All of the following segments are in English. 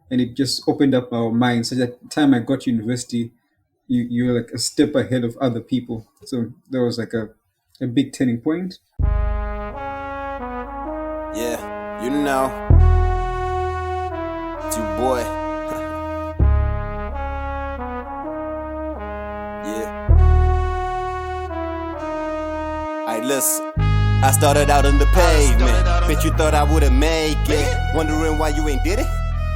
and it just opened up our minds. So that time I got to university, you were like a step ahead of other people. So that was like a big turning point. Yeah, you know, it's your boy. Yeah. Alright, listen. I started out on the pavement. Bet you thought I wouldn't make it. Wondering why you ain't did it?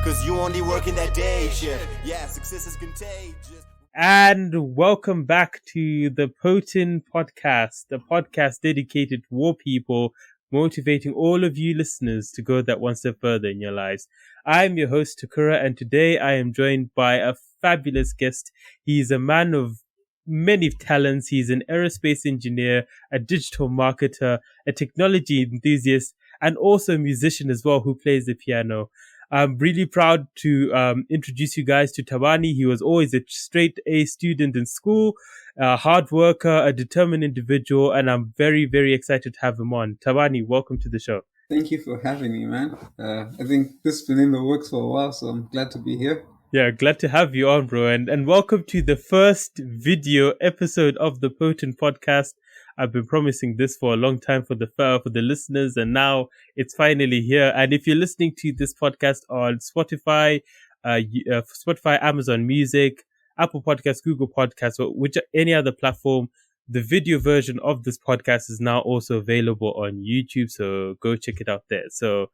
Cause you only working that day shift. Yeah, success is contagious. And welcome back to the P.O.T.N podcast, a podcast dedicated to war people, motivating all of you listeners to go that one step further in your lives. I'm your host, Takura, and today I am joined by a fabulous guest. He's a man of many talents. He's an aerospace engineer, a digital marketer, a technology enthusiast, and also a musician as well who plays the piano. I'm really proud to introduce you guys to Thabani. He was always a straight A student in school, a hard worker, a determined individual, and I'm very, very excited to have him on. Thabani, welcome to the show. Thank you for having me, man. I think this has been in the works for a while, so I'm glad to be here. Yeah, glad to have you on, bro. And welcome to the first video episode of the P.O.T.N podcast. I've been promising this for a long time for the listeners, and now it's finally here. And if you're listening to this podcast on Spotify, Spotify, Amazon Music, Apple Podcasts, Google Podcasts, or which any other platform, the video version of this podcast is now also available on YouTube. So go check it out there. So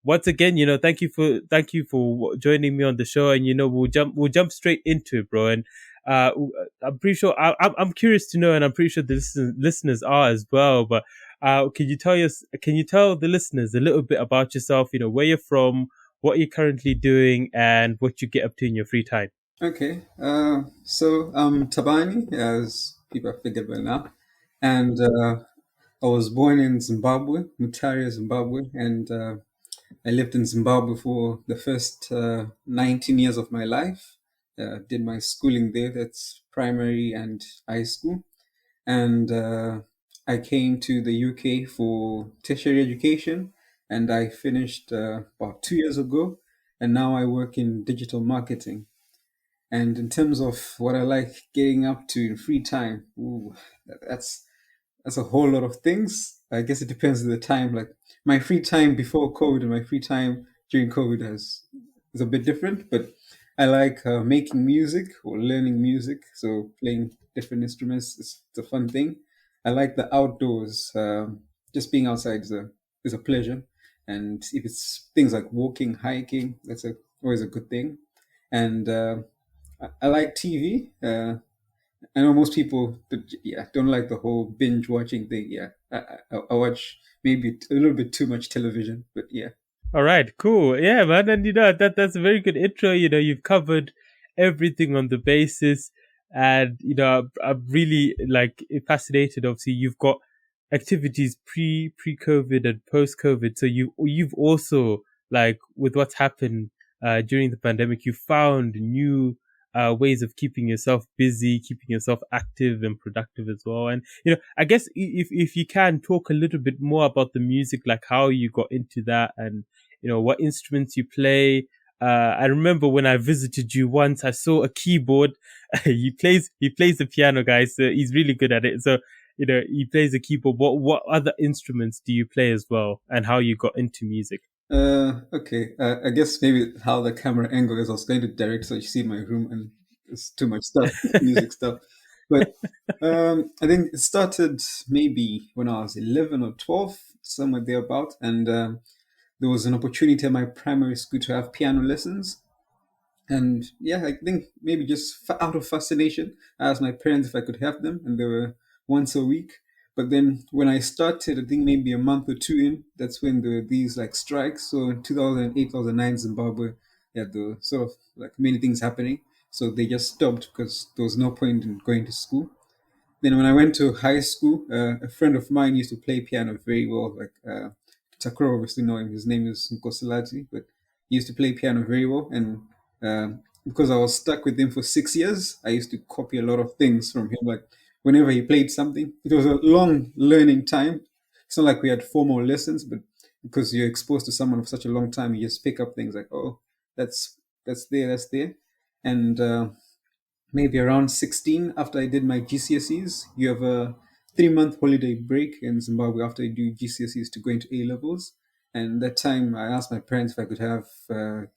once again, thank you for joining me on the show, and we'll jump straight into it, bro. And uh, I'm pretty sure I'm curious to know, and I'm pretty sure the listeners are as well. But can you tell the listeners a little bit about yourself? You know, where you're from, what you're currently doing, and what you get up to in your free time. Okay, so I'm Thabani, as people have figured by now, and I was born in Zimbabwe, Mutare, Zimbabwe, and I lived in Zimbabwe for the first 19 years of my life. Did my schooling there, that's primary and high school. And I came to the UK for tertiary education, and I finished about 2 years ago. And now I work in digital marketing. And in terms of what I like getting up to in free time, that's that's a whole lot of things. I guess it depends on the time. Like my free time before COVID and my free time during COVID is a bit different. But I like making music or learning music. So playing different instruments is a fun thing. I like the outdoors. Just being outside is a pleasure. And if it's things like walking, hiking, always a good thing. And I like TV. I know most people, don't like the whole binge watching thing. Yeah, I watch maybe a little bit too much television, but yeah. All right, cool. Yeah, man. And that's a very good intro. You know, you've covered everything on the basis. And, I'm really like fascinated. Obviously, you've got activities pre-COVID and post-COVID. So you've also, like, with what's happened, during the pandemic, you found new, ways of keeping yourself busy, keeping yourself active and productive as well. And, I guess if you can talk a little bit more about the music, like how you got into that and, what instruments you play. I remember when I visited you once, I saw a keyboard. He plays the piano, guys. So he's really good at it. So, he plays the keyboard. What other instruments do you play as well, and how you got into music? Okay. I guess maybe how the camera angle is. I was going to direct so you see my room and there's too much stuff, music stuff. But I think it started maybe when I was 11 or 12, somewhere thereabout, and there was an opportunity at my primary school to have piano lessons. And yeah, I think maybe just out of fascination, I asked my parents if I could have them, and they were once a week. But then when I started, I think maybe a month or two in, that's when there were these like strikes. So in 2008, 2009, Zimbabwe, had the sort of like many things happening. So they just stopped because there was no point in going to school. Then when I went to high school, a friend of mine used to play piano very well. Like Takura, obviously know him. His name is Nkosilathi, but he used to play piano very well. And because I was stuck with him for 6 years, I used to copy a lot of things from him. Like whenever he played something, it was a long learning time. It's not like we had formal lessons, but because you're exposed to someone for such a long time, you just pick up things like, oh, that's that's there. And maybe around 16, after I did my GCSEs, you have a 3-month holiday break in Zimbabwe after you do GCSEs to go into A levels. And that time, I asked my parents if I could have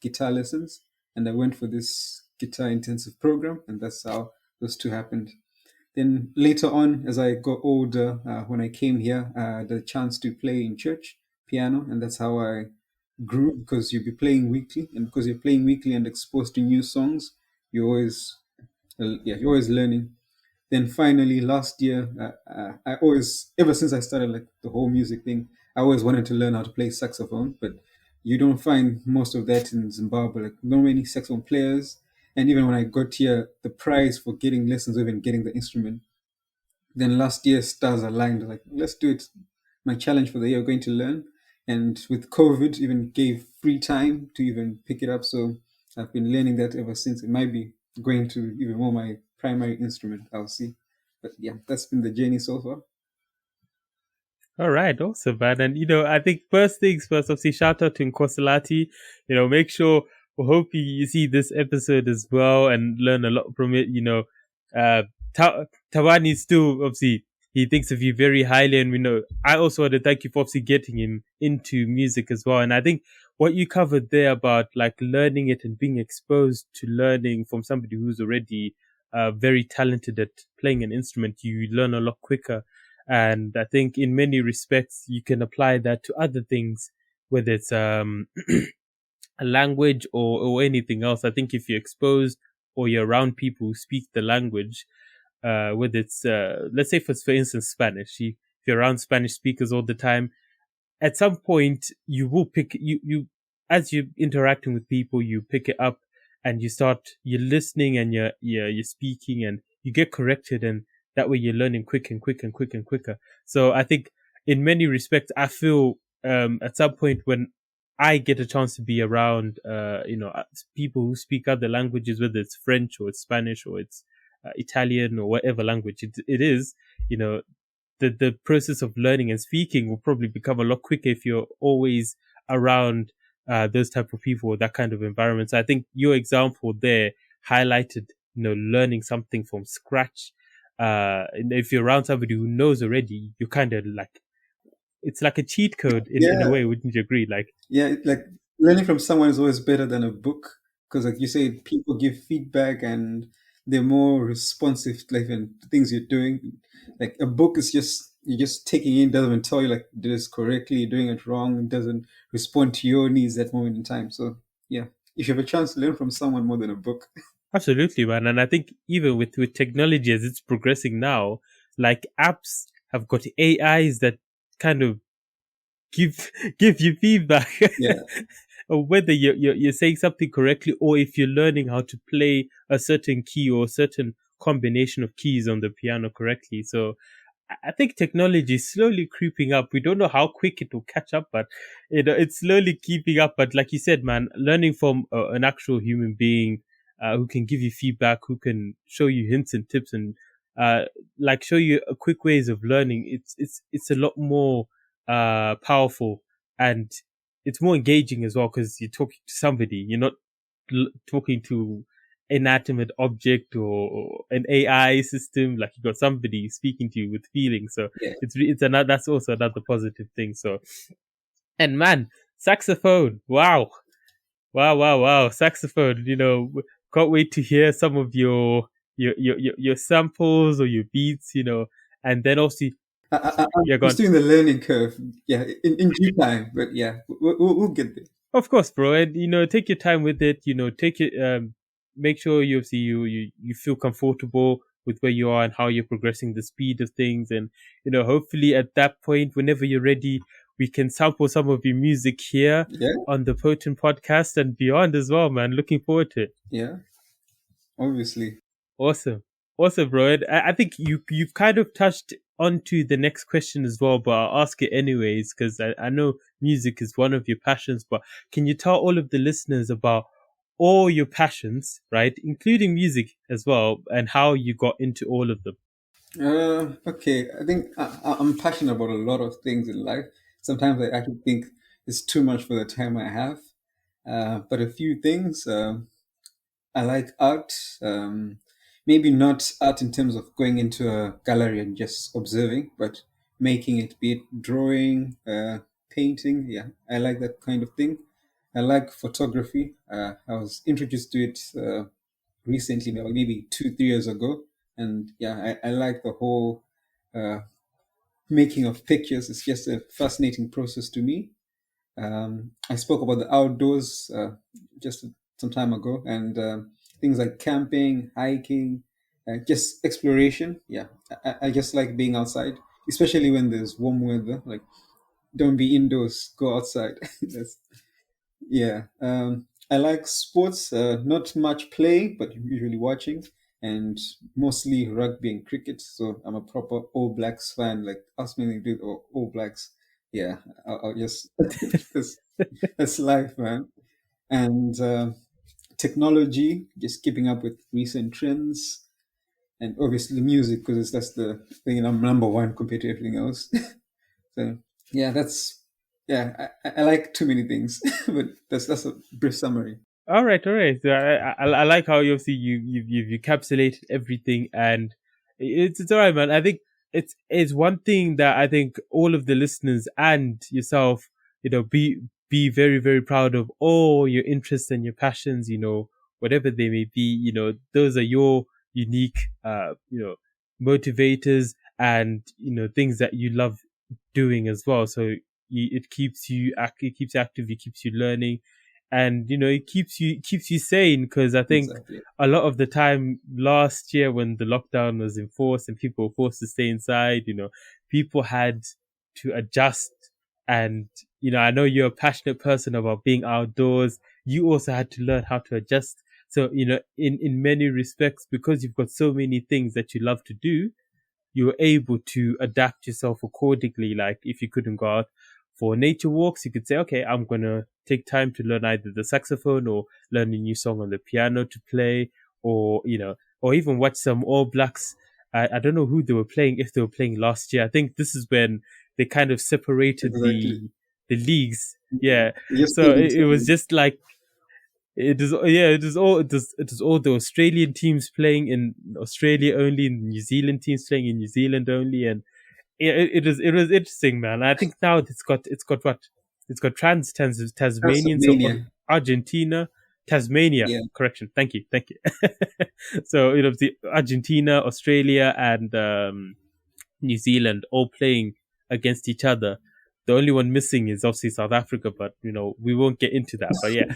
guitar lessons, and I went for this guitar intensive program, and that's how those two happened. Then later on, as I got older, when I came here, I had the chance to play in church piano, and that's how I grew, because you'll be playing weekly, and because you're playing weekly and exposed to new songs, you're always you're always learning. Then finally, last year, I always, ever since I started like the whole music thing, I always wanted to learn how to play saxophone, but you don't find most of that in Zimbabwe. Like, not many saxophone players. And even when I got here, the price for getting lessons, or even getting the instrument, then last year stars aligned. Like, let's do it. My challenge for the year, going to learn. And with COVID, even gave free time to even pick it up. So I've been learning that ever since. It might be going to even more my primary instrument. I'll see. But yeah, that's been the journey so far. All right, awesome, man. And I think first things first, obviously, shout out to Nkosilathi. Make sure, we hope you see this episode as well and learn a lot from it. Thabani still, obviously, he thinks of you very highly, and I also want to thank you for obviously getting him into music as well. And I think what you covered there about like learning it and being exposed to learning from somebody who's already very talented at playing an instrument, you learn a lot quicker. And I think in many respects, you can apply that to other things, whether it's a language or anything else. I think if you're exposed or you're around people who speak the language, whether it's, let's say for instance, Spanish, if you're around Spanish speakers all the time, at some point you will as you're interacting with people, you pick it up and you're listening and you're speaking and you get corrected, and that way you're learning quicker and quicker and quicker and quicker. So I think in many respects, I feel at some point when I get a chance to be around, people who speak other languages, whether it's French or it's Spanish or it's Italian or whatever language it is, the process of learning and speaking will probably become a lot quicker if you're always around those type of people or that kind of environment. So I think your example there highlighted, learning something from scratch. And if you're around somebody who knows already, you kind of like, it's like a cheat code in a way, wouldn't you agree? Like learning from someone is always better than a book, because like you say, people give feedback and they're more responsive to like even things you're doing. Like a book is you're just taking in, doesn't even tell you like do this correctly, you're doing it wrong, it doesn't respond to your needs at that moment in time. So yeah, if you have a chance to learn from someone more than a book. Absolutely, man. And I think even with technology as it's progressing now, like apps have got AIs that kind of give you feedback. Yeah. Whether you're saying something correctly, or if you're learning how to play a certain key or a certain combination of keys on the piano correctly. So I think technology is slowly creeping up. We don't know how quick it will catch up, but it's slowly keeping up. But like you said, man, learning from an actual human being who can give you feedback, who can show you hints and tips, and show you quick ways of learning. It's a lot more powerful, and it's more engaging as well, because you're talking to somebody. You're not talking to inanimate object or an AI system. Like, you got somebody speaking to you with feelings. So Yeah. that's also another positive thing. So, and man, saxophone, wow, saxophone. Can't wait to hear some of your samples or your beats. And then also, I'm still in the learning curve. Yeah, in due time, but yeah, we'll get there. Of course, bro, and take your time with it. Take it. Make sure you feel comfortable with where you are and how you're progressing, the speed of things, and hopefully at that point, whenever you're ready, we can sample some of your music here on the P.O.T.N podcast and beyond as well, man. Looking forward to it. Yeah, obviously. Awesome, bro. And I think you've kind of touched onto the next question as well, but I'll ask it anyways, because I know music is one of your passions. But can you tell all of the listeners about all your passions, right, including music as well, and how you got into all of them? Okay, I think I'm passionate about a lot of things in life. Sometimes I actually think it's too much for the time I have. But a few things. I like art. Maybe not art in terms of going into a gallery and just observing, but making it, be it drawing, painting. Yeah, I like that kind of thing. I like photography. I was introduced to it recently, maybe 2, 3 years ago, and yeah, I like the whole uh, making of pictures. It's just a fascinating process to me. I spoke about the outdoors just some time ago, and things like camping, hiking, just exploration. Yeah, I just like being outside, especially when there's warm weather. Like, don't be indoors, go outside. That's, yeah. I like sports, not much playing, but usually watching, and mostly rugby and cricket. So I'm a proper All Blacks fan. Like, ask me to do All Blacks. Yeah, I'll just that's, that's life, man. And technology, just keeping up with recent trends, and obviously music because that's the thing I'm number one compared to everything else. So yeah, that's yeah. I like too many things, but that's a brief summary. All right, all right. So I like how you obviously you've encapsulated everything, and it's all right, man. I think it's one thing that I think all of the listeners and yourself, be very very proud of all your interests and your passions. Whatever they may be. Those are your unique, motivators, and things that you love doing as well. So it keeps you it keeps you active, it keeps you learning, and it keeps you sane, because I think Exactly. a lot of the time last year when the lockdown was enforced and people were forced to stay inside, people had to adjust. And I know you're a passionate person about being outdoors. You also had to learn how to adjust. So in many respects, because you've got so many things that you love to do, you're able to adapt yourself accordingly. Like, if you couldn't go out for nature walks, you could say, okay, I'm going to take time to learn either the saxophone or learn a new song on the piano to play, or, or even watch some All Blacks. I don't know who they were playing, if they were playing last year. I think this is when they kind of separated Exactly. the leagues. Yeah. Just So played it was internally. just like, it is all the Australian teams playing in Australia only, and New Zealand teams playing in New Zealand only, and it was interesting, man. I think now it's got what, it's got Tasmanian, so Tasmania. Argentina, Tasmania. Yeah. Correction. Thank you. So the Argentina, Australia, and New Zealand all playing against each other. The only one missing is obviously South Africa, but we won't get into that. But yeah,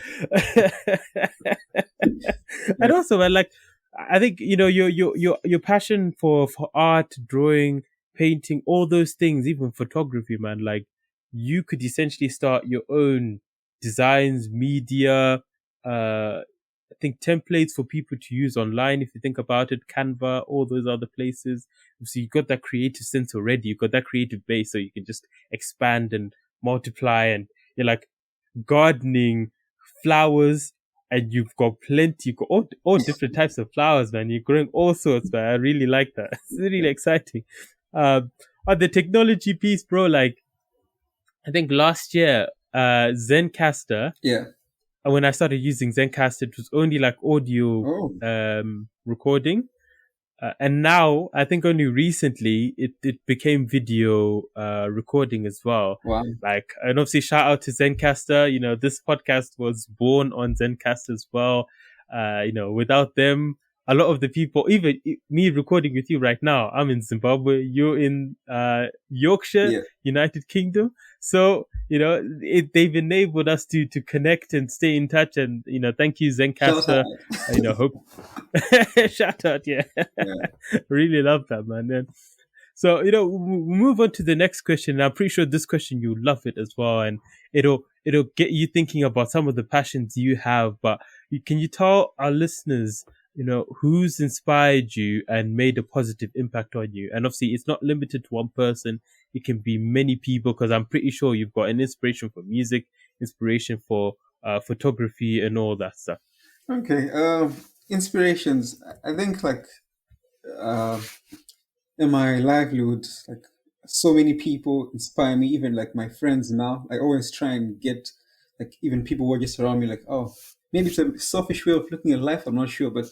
and Yeah. also, man, like, I think your passion for art, drawing, painting, all those things, even photography, man. Like, you could essentially start your own designs, media, I think templates for people to use online. If you think about it, Canva, all those other places. So you got that creative sense already. You got that creative base, so you can just expand and multiply. And you're like gardening, flowers, and you've got plenty. You've got all different types of flowers, man. You're growing all sorts, man. I really like that. It's really exciting. Um, on the technology piece, bro, like, I think last year, Zencaster, Yeah. and when I started using Zencaster, it was only like audio Oh, recording. And now, I think only recently, it became video recording as well. wow. Like, and obviously, shout out to Zencaster. This podcast was born on Zencaster as well. Without them, a lot of the people, even me recording with you right now, I'm in Zimbabwe, you're in Yorkshire, Yeah. United Kingdom. So, they've enabled us to connect and stay in touch. And, thank you, Shout out. Zencaster. Hope shout out, yeah. Yeah. Really love that, man. And so, we'll move on to the next question. And I'm pretty sure this question, you love it as well. And it'll get you thinking about some of the passions you have. But can you tell our listeners, who's inspired you and made a positive impact on you? And obviously, it's not limited to one person. It can be many people, because I'm pretty sure you've got an inspiration for music, inspiration for photography, and all that stuff. Okay. Inspirations. I think like uh, in my livelihood, like so many people inspire me. Even like my friends now, I always try and get like even people who are just around me, like, oh, maybe it's a selfish way of looking at life. I'm not sure, but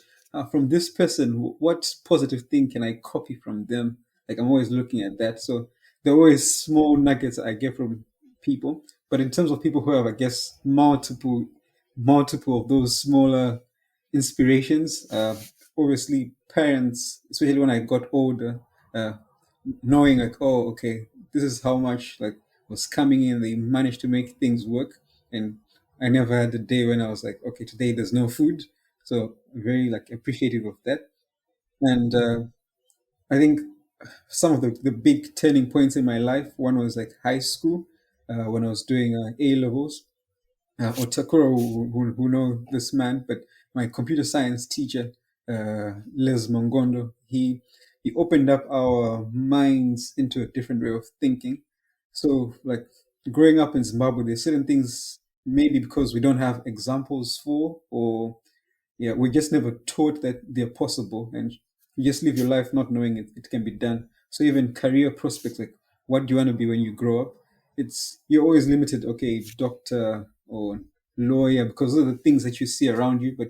from this person, what positive thing can I copy from them? Like I'm always looking at that. So there are always small nuggets I get from people. But in terms of people who have, I guess, multiple of those smaller inspirations, obviously parents, especially when I got older, uh, knowing like, oh, okay, this is how much like was coming in. They managed to make things work, and I never had a day when I was like, okay, today there's no food. So I'm very like appreciative of that. And I think some of the big turning points in my life. One was like high school when I was doing A levels. Or Takura who know this man, but my computer science teacher, Les Mangondo, he opened up our minds into a different way of thinking. So, like growing up in Zimbabwe, there's certain things maybe because we don't have examples for, or yeah, we just never taught that they're possible, and you just live your life not knowing it can be done. So even career prospects, like what do you want to be when you grow up? It's you're always limited. Okay, doctor or lawyer, because of the things that you see around you. But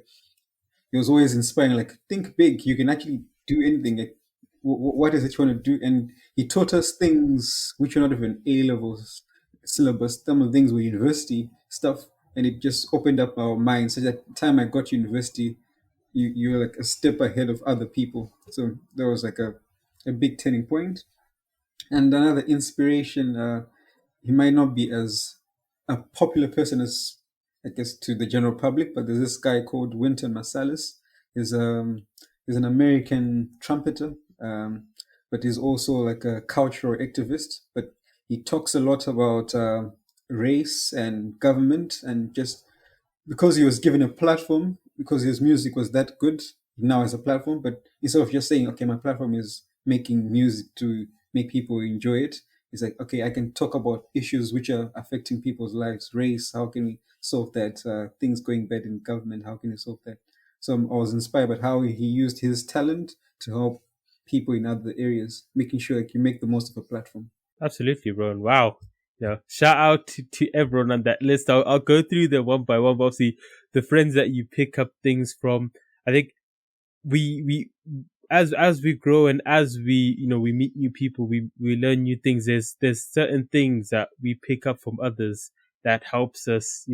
it was always inspiring. Like think big. You can actually do anything. Like, what is it you want to do? And he taught us things which were not even A levels syllabus. Some of the things were university stuff, and it just opened up our minds. So that time I got to university, you were like a step ahead of other people. So that was like a big turning point. And another inspiration, he might not be as a popular person as I guess to the general public, but there's this guy called Wynton Marsalis. He's an American trumpeter, but he's also like a cultural activist. But he talks a lot about race and government, and just because he was given a platform, because his music was that good, now has a platform. But instead of just saying, okay, my platform is making music to make people enjoy it, it's like, okay, I can talk about issues which are affecting people's lives. Race, how can we solve that? Things going bad in government, how can we solve that? So I was inspired by how he used his talent to help people in other areas, making sure like you make the most of a platform. Absolutely, bro. And wow. Yeah. Shout out to everyone on that list. I'll go through them one by one. But obviously, the friends that you pick up things from, I think we as we grow and as we meet new people, we learn new things. There's certain things that we pick up from others that helps us,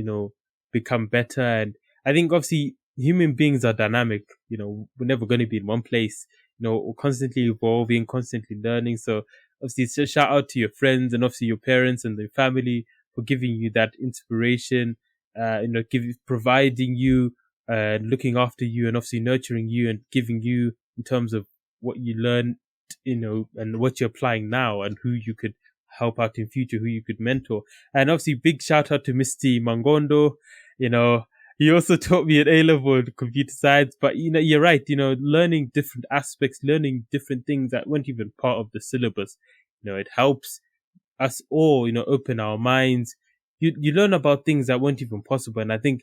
become better. And I think obviously human beings are dynamic. We're never going to be in one place. We're constantly evolving, constantly learning. So obviously, it's just shout out to your friends and obviously your parents and their family for giving you that inspiration. Providing you, looking after you, and obviously nurturing you and giving you in terms of what you learned, and what you're applying now and who you could help out in future, who you could mentor. And obviously big shout out to Mr. Mangondo. He also taught me at A-level computer science, but you're right, learning different aspects, learning different things that weren't even part of the syllabus. It helps us all, open our minds. You learn about things that weren't even possible. And I think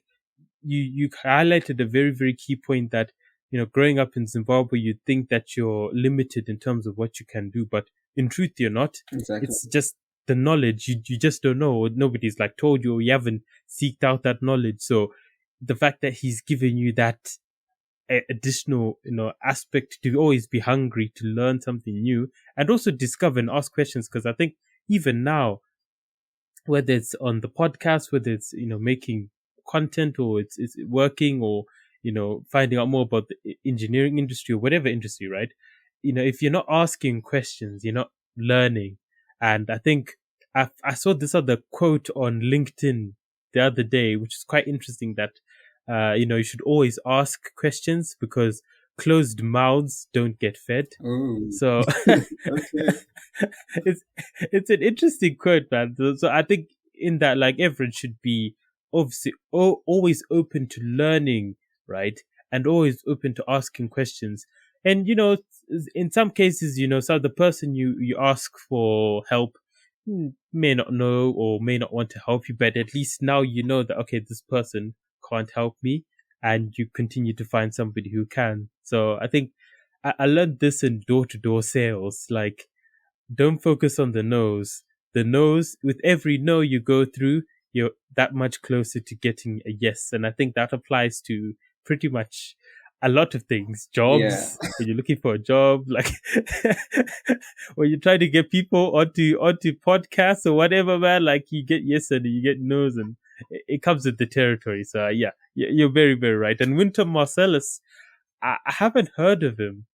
you highlighted a very, very key point that, growing up in Zimbabwe, you think that you're limited in terms of what you can do, but in truth, you're not. Exactly. It's just the knowledge. You just don't know. Nobody's like told you, or you haven't seeked out that knowledge. So the fact that he's given you that additional, aspect to always be hungry to learn something new and also discover and ask questions. Because I think even now, whether it's on the podcast, whether it's, making content, or it's working, or, finding out more about the engineering industry or whatever industry, right? If you're not asking questions, you're not learning. And I think I saw this other quote on LinkedIn the other day, which is quite interesting, that, you should always ask questions because closed mouths don't get fed. Oh, So okay. it's an interesting quote, man. So I think in that, like, everyone should be obviously always open to learning, right? And always open to asking questions. And, in some cases, so the person you ask for help may not know or may not want to help you, but at least now you know that, okay, this person can't help me, and you continue to find somebody who can. So I think I learned this in door-to-door sales. Like, don't focus on the no's. The no's, with every no you go through, you're that much closer to getting a yes. And I think that applies to pretty much a lot of things. Yeah. Jobs, when you're looking for a job, like when you try to get people onto podcasts or whatever, man, like you get yes and you get no's, and it comes with the territory. So yeah, you're very, very right. And Wynton Marsalis, I haven't heard of him.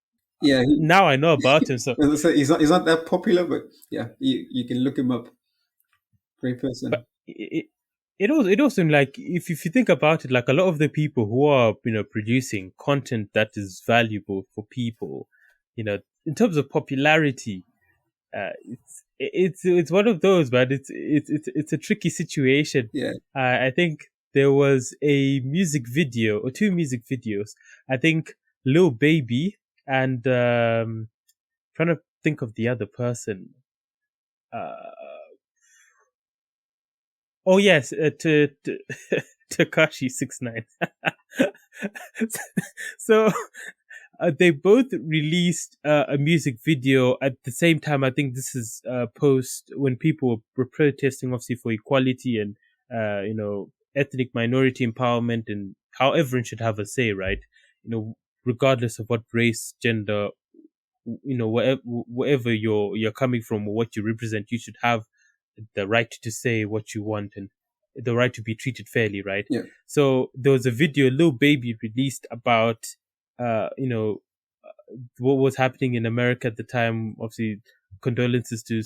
Yeah. Now I know about him. So, As I say, he's not that popular, but yeah, you can look him up. Great person. but it also like if you think about it, like a lot of the people who are producing content that is valuable for people, in terms of popularity, it's one of those, but it's a tricky situation. Yeah. I think there was a music video or two music videos. I think Lil Baby and trying to think of the other person. Oh yes, to Takashi 69. So they both released a music video at the same time. I think this is post when people were protesting, obviously, for equality and ethnic minority empowerment and how everyone should have a say, right? Regardless of what race, gender, wherever you're coming from or what you represent, you should have the right to say what you want and the right to be treated fairly, right? Yeah. So there was a video Lil Baby released about what was happening in America at the time. Obviously, condolences to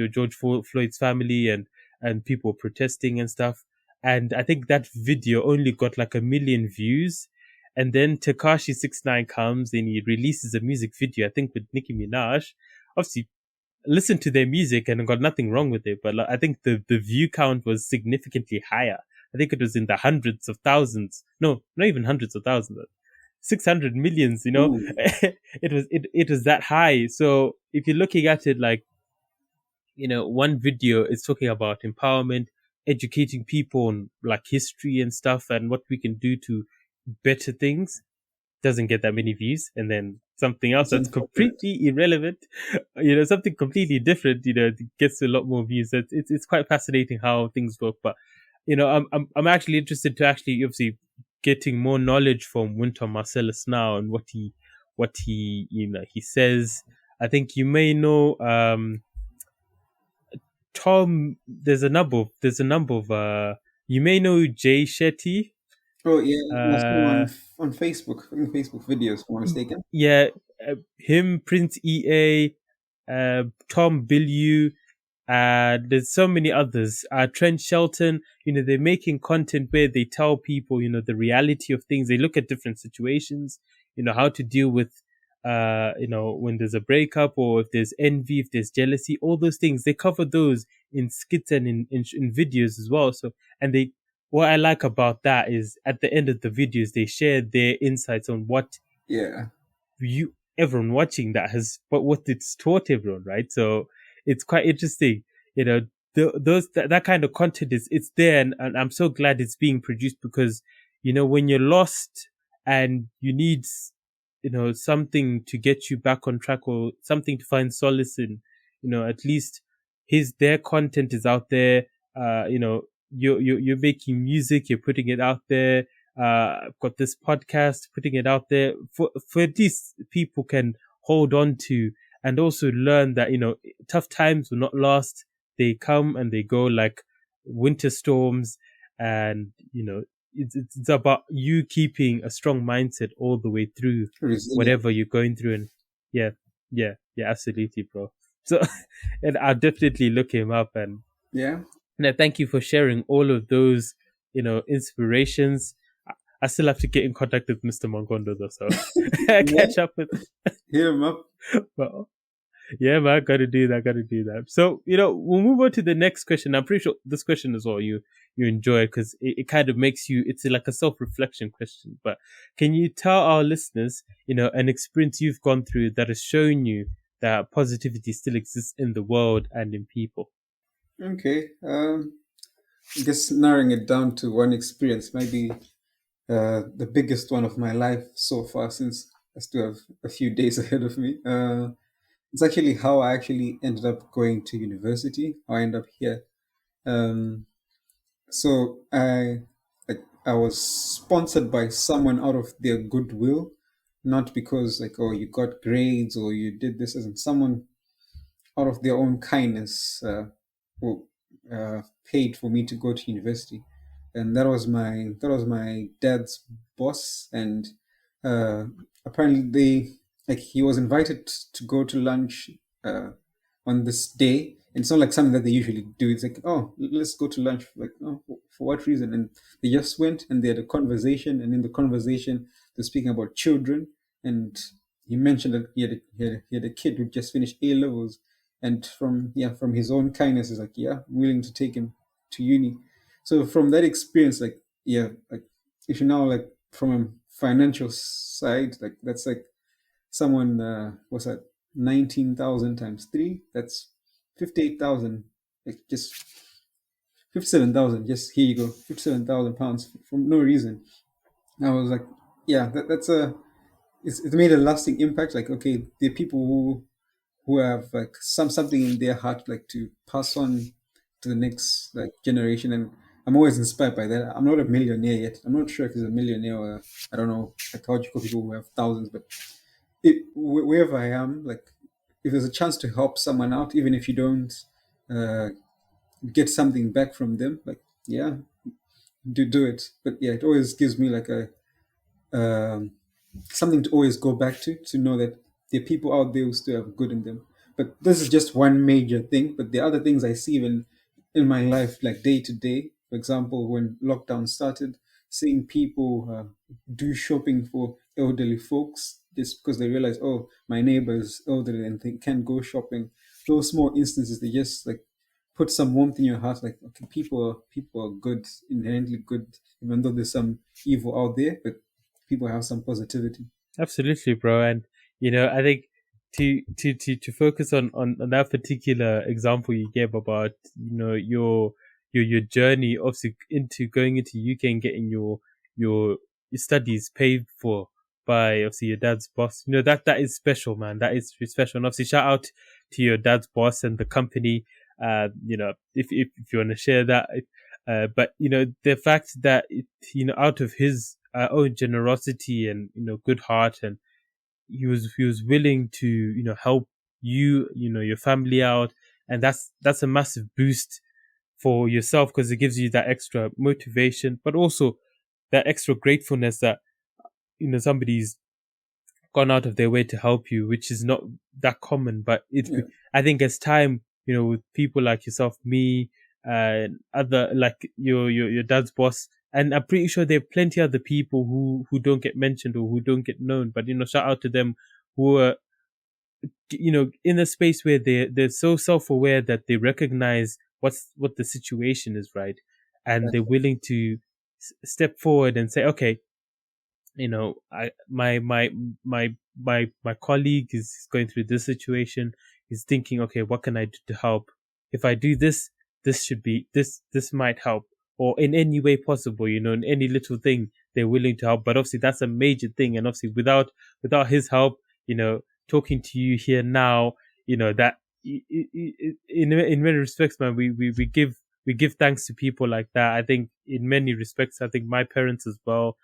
George Floyd's family and people protesting and stuff. And I think that video only got like 1 million views. And then Tekashi 69 comes and he releases a music video, I think with Nicki Minaj. Obviously, listen to their music and got nothing wrong with it, but I think the view count was significantly higher. I think it was in the hundreds of thousands. No, not even hundreds of thousands. 600 millions, it was that high. So if you're looking at it like, one video is talking about empowerment, educating people on like history and stuff and what we can do to better things, doesn't get that many views. And then something else that's completely irrelevant, something completely different, gets a lot more views. It's quite fascinating how things work. But, I'm actually interested to obviously getting more knowledge from Wynton Marsalis now and what he he says. I think you may know, Tom, there's a number of, you may know Jay Shetty. Oh yeah, I saw him on Facebook. I think Facebook videos, if I'm not mistaken. Yeah, him, Prince EA, Tom Billieu, there's so many others. Trent Shelton, they're making content where they tell people, the reality of things. They look at different situations, how to deal with, when there's a breakup or if there's envy, if there's jealousy, all those things. They cover those in skits and in videos as well. So, and what I like about that is at the end of the videos, they share their insights on what everyone watching that but what it's taught everyone, right? So it's quite interesting, that kind of content it's there, and I'm so glad it's being produced because, when you're lost and you need, something to get you back on track or something to find solace in, at least their content is out there. You're making music, you're putting it out there. I've got this podcast, putting it out there for at least people can hold on to and also learn that, tough times will not last. They come and they go like winter storms, and, it's about you keeping a strong mindset all the way through whatever you're going through. And yeah, absolutely, bro. So, and I'll definitely look him up and thank you for sharing all of those, inspirations. I still have to get in contact with Mr. Mangondo though, so catch up with hit him up. Well, yeah, man, gotta do that. So, we'll move on to the next question. I'm pretty sure this question as well you enjoy because it kind of makes you, it's like a self-reflection question. But can you tell our listeners, an experience you've gone through that has shown you that positivity still exists in the world and in people? Okay. I guess narrowing it down to one experience, maybe the biggest one of my life so far, since I still have a few days ahead of me. It's actually how I actually ended up going to university. How I ended up here. So I was sponsored by someone out of their goodwill, not because like, oh, you got grades or you did this, as in someone out of their own kindness, who paid for me to go to university, and that was my dad's boss, and uh, apparently he was invited to go to lunch uh, on this day. And it's not like something that they usually do. It's like, oh, let's go to lunch. Like, oh, for what reason? And they just went and they had a conversation. And in the conversation, they're speaking about children. And he mentioned that he had a kid who just finished A levels, and from his own kindness, is like, yeah, I'm willing to take him to uni. So from that experience, like, yeah, like, if you now, like, from a financial side, like, that's like someone, what's that, 19,000 times 3, that's 58,000, like, just 57,000, just here you go, 57,000 pounds from no reason. And I was like, yeah, that's a it made a lasting impact. Like, okay, there are people who have like something in their heart, like, to pass on to the next, like, generation. And I'm always inspired by that. I'm not a millionaire yet. I'm not sure if he's a millionaire, or I don't know, like, how do you call people who have thousands. But wherever I am, like, if there's a chance to help someone out, even if you don't uh, get something back from them, like, yeah, do it. But yeah, it always gives me like a um, something to always go back to know that there are people out there who still have good in them. But this is just one major thing. But the other things I see even in my life, like day to day. For example, when lockdown started, seeing people do shopping for elderly folks just because they realize, oh, my neighbor is elderly and they can't go shopping. Those small instances, they just like put some warmth in your heart. Like, okay, people are good, inherently good, even though there's some evil out there. But people have some positivity. Absolutely, bro. And I think to focus on that particular example you gave about your journey, obviously, into going into UK and getting your studies paid for by, obviously, your dad's boss. That is special, man. That is special. And obviously, shout out to your dad's boss and the company. If you want to share that. But the fact that out of his own generosity and good heart, and he was willing to help your family out, and that's a massive boost for yourself, because it gives you that extra motivation, but also that extra gratefulness that somebody's gone out of their way to help you, which is not that common. But Yeah. I think as time, with people like yourself, me, and other, like your dad's boss, and I'm pretty sure there are plenty other people who don't get mentioned or who don't get known. But shout out to them who are in a space where they're so self-aware that they recognize what the situation is, right, and they're willing to step forward and say, okay, I my colleague is going through this situation. He's thinking, okay, what can I do to help? If I do this, this might help, or in any way possible, in any little thing, they're willing to help. But obviously, that's a major thing, and obviously, without his help, talking to you here now, that in many respects, man, we give thanks to people like that. I think in many respects, I think my parents as well,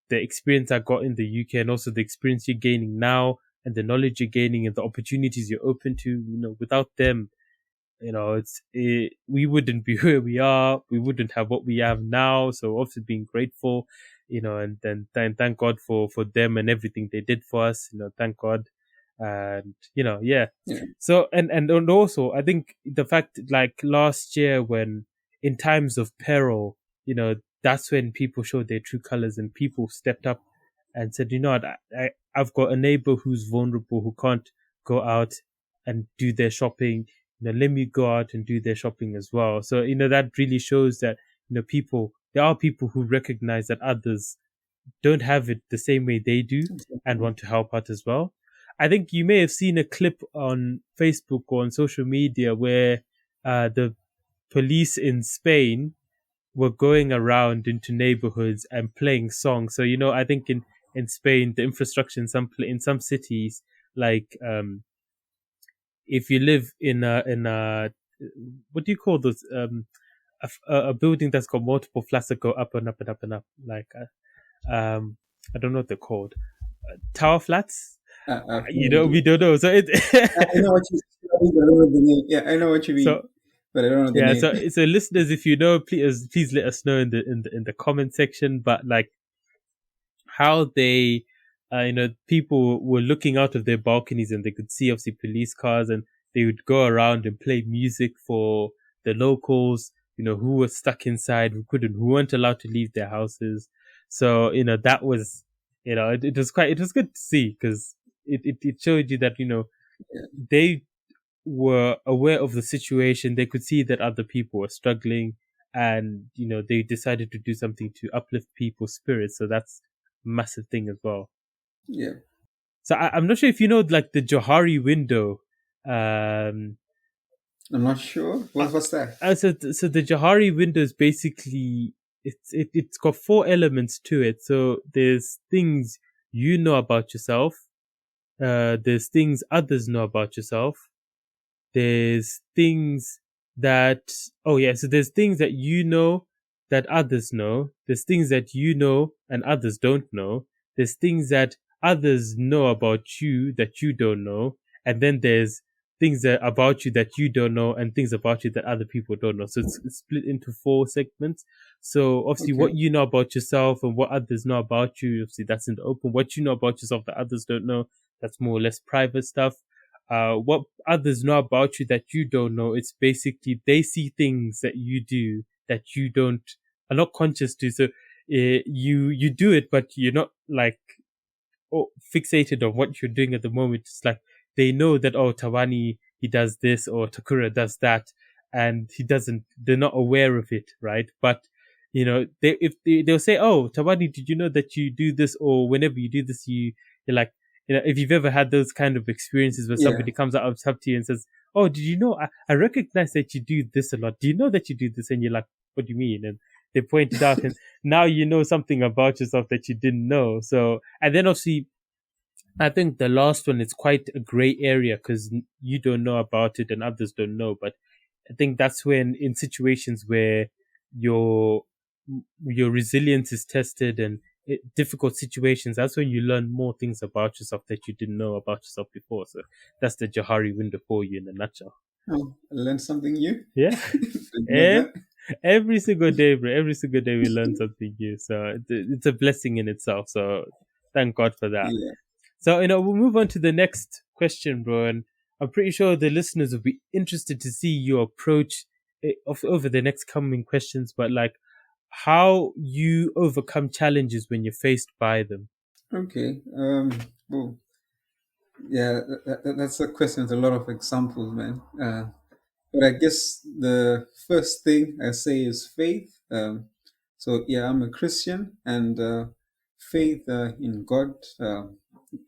the experience I got in the UK, and also the experience you're gaining now, and the knowledge you're gaining, and the opportunities you're open to, without them, we wouldn't be where we are. We wouldn't have what we have now. So obviously being grateful, and then thank God for them and everything they did for us, thank God. And, yeah. Yeah. So, and also I think the fact, like last year, when in times of peril, that's when people showed their true colors, and people stepped up and said, what, I've got a neighbor who's vulnerable, who can't go out and do their shopping. Let me go out and do their shopping as well. So, that really shows that, there are people who recognize that others don't have it the same way they do, and want to help out as well. I think you may have seen a clip on Facebook or on social media where the police in Spain were going around into neighborhoods and playing songs. So, I think in Spain, the infrastructure in some cities, like if you live in a what do you call those a building that's got multiple flats that go up and up and up and up, like I don't know what they're called, tower flats. We don't know. So it. I know what you mean, but I don't know the name. Yeah, I know what you mean, So but I don't know the yeah, name. so listeners, if you know, please let us know in the comment section. But like how they, people were looking out of their balconies and they could see obviously police cars, and they would go around and play music for the locals, who were stuck inside, who weren't allowed to leave their houses. So, that was, it was good to see, because it showed you that, Yeah. they were aware of the situation. They could see that other people were struggling, and, they decided to do something to uplift people's spirits. So that's a massive thing as well. Yeah. So I'm not sure if you know, like, the Johari window. I'm not sure. What's that? So the Johari window is basically, it's got four elements to it. So there's things you know about yourself. There's things others know about yourself. There's things that, so there's things that you know that others know. There's things that you know and others don't know. There's things that others know about you that you don't know. And then there's things that about you that you don't know, and things about you that other people don't know. So it's split into four segments. So obviously Okay. what you know about yourself and what others know about you, obviously that's in the open. What you know about yourself that others don't know, that's more or less private stuff. What others know about you that you don't know, it's basically they see things that you do that you are not conscious to. So you do it, but you're not like fixated on what you're doing at the moment. It's like they know that, Thabani, he does this, or Takura does that, and they're not aware of it, right? But they'll say, "Oh, Thabani, did you know that you do this?" Or whenever you do this, you're like, if you've ever had those kind of experiences where Yeah. somebody comes up to you and says, "Oh, did you know? I recognize that you do this a lot. Do you know that you do this?" And you're like, "What do you mean?" And they point it out, and now you know something about yourself that you didn't know. So, and then obviously, I think the last one is quite a gray area, because you don't know about it and others don't know. But I think that's when, in situations where your resilience is tested, and difficult situations, that's when you learn more things about yourself that you didn't know about yourself before. So that's the Johari window for you in a nutshell. Oh, I learned something new. Yeah. Didn't know that. Every single day, bro. Every single day we learn something new. So it's a blessing in itself. So thank God for that. Yeah. So, we'll move on to the next question, bro. And I'm pretty sure the listeners will be interested to see your approach over the next coming questions, but like how you overcome challenges when you're faced by them. Okay. Well, yeah, that's a question with a lot of examples, man. But I guess the first thing I say is faith. So yeah, I'm a Christian, and faith in God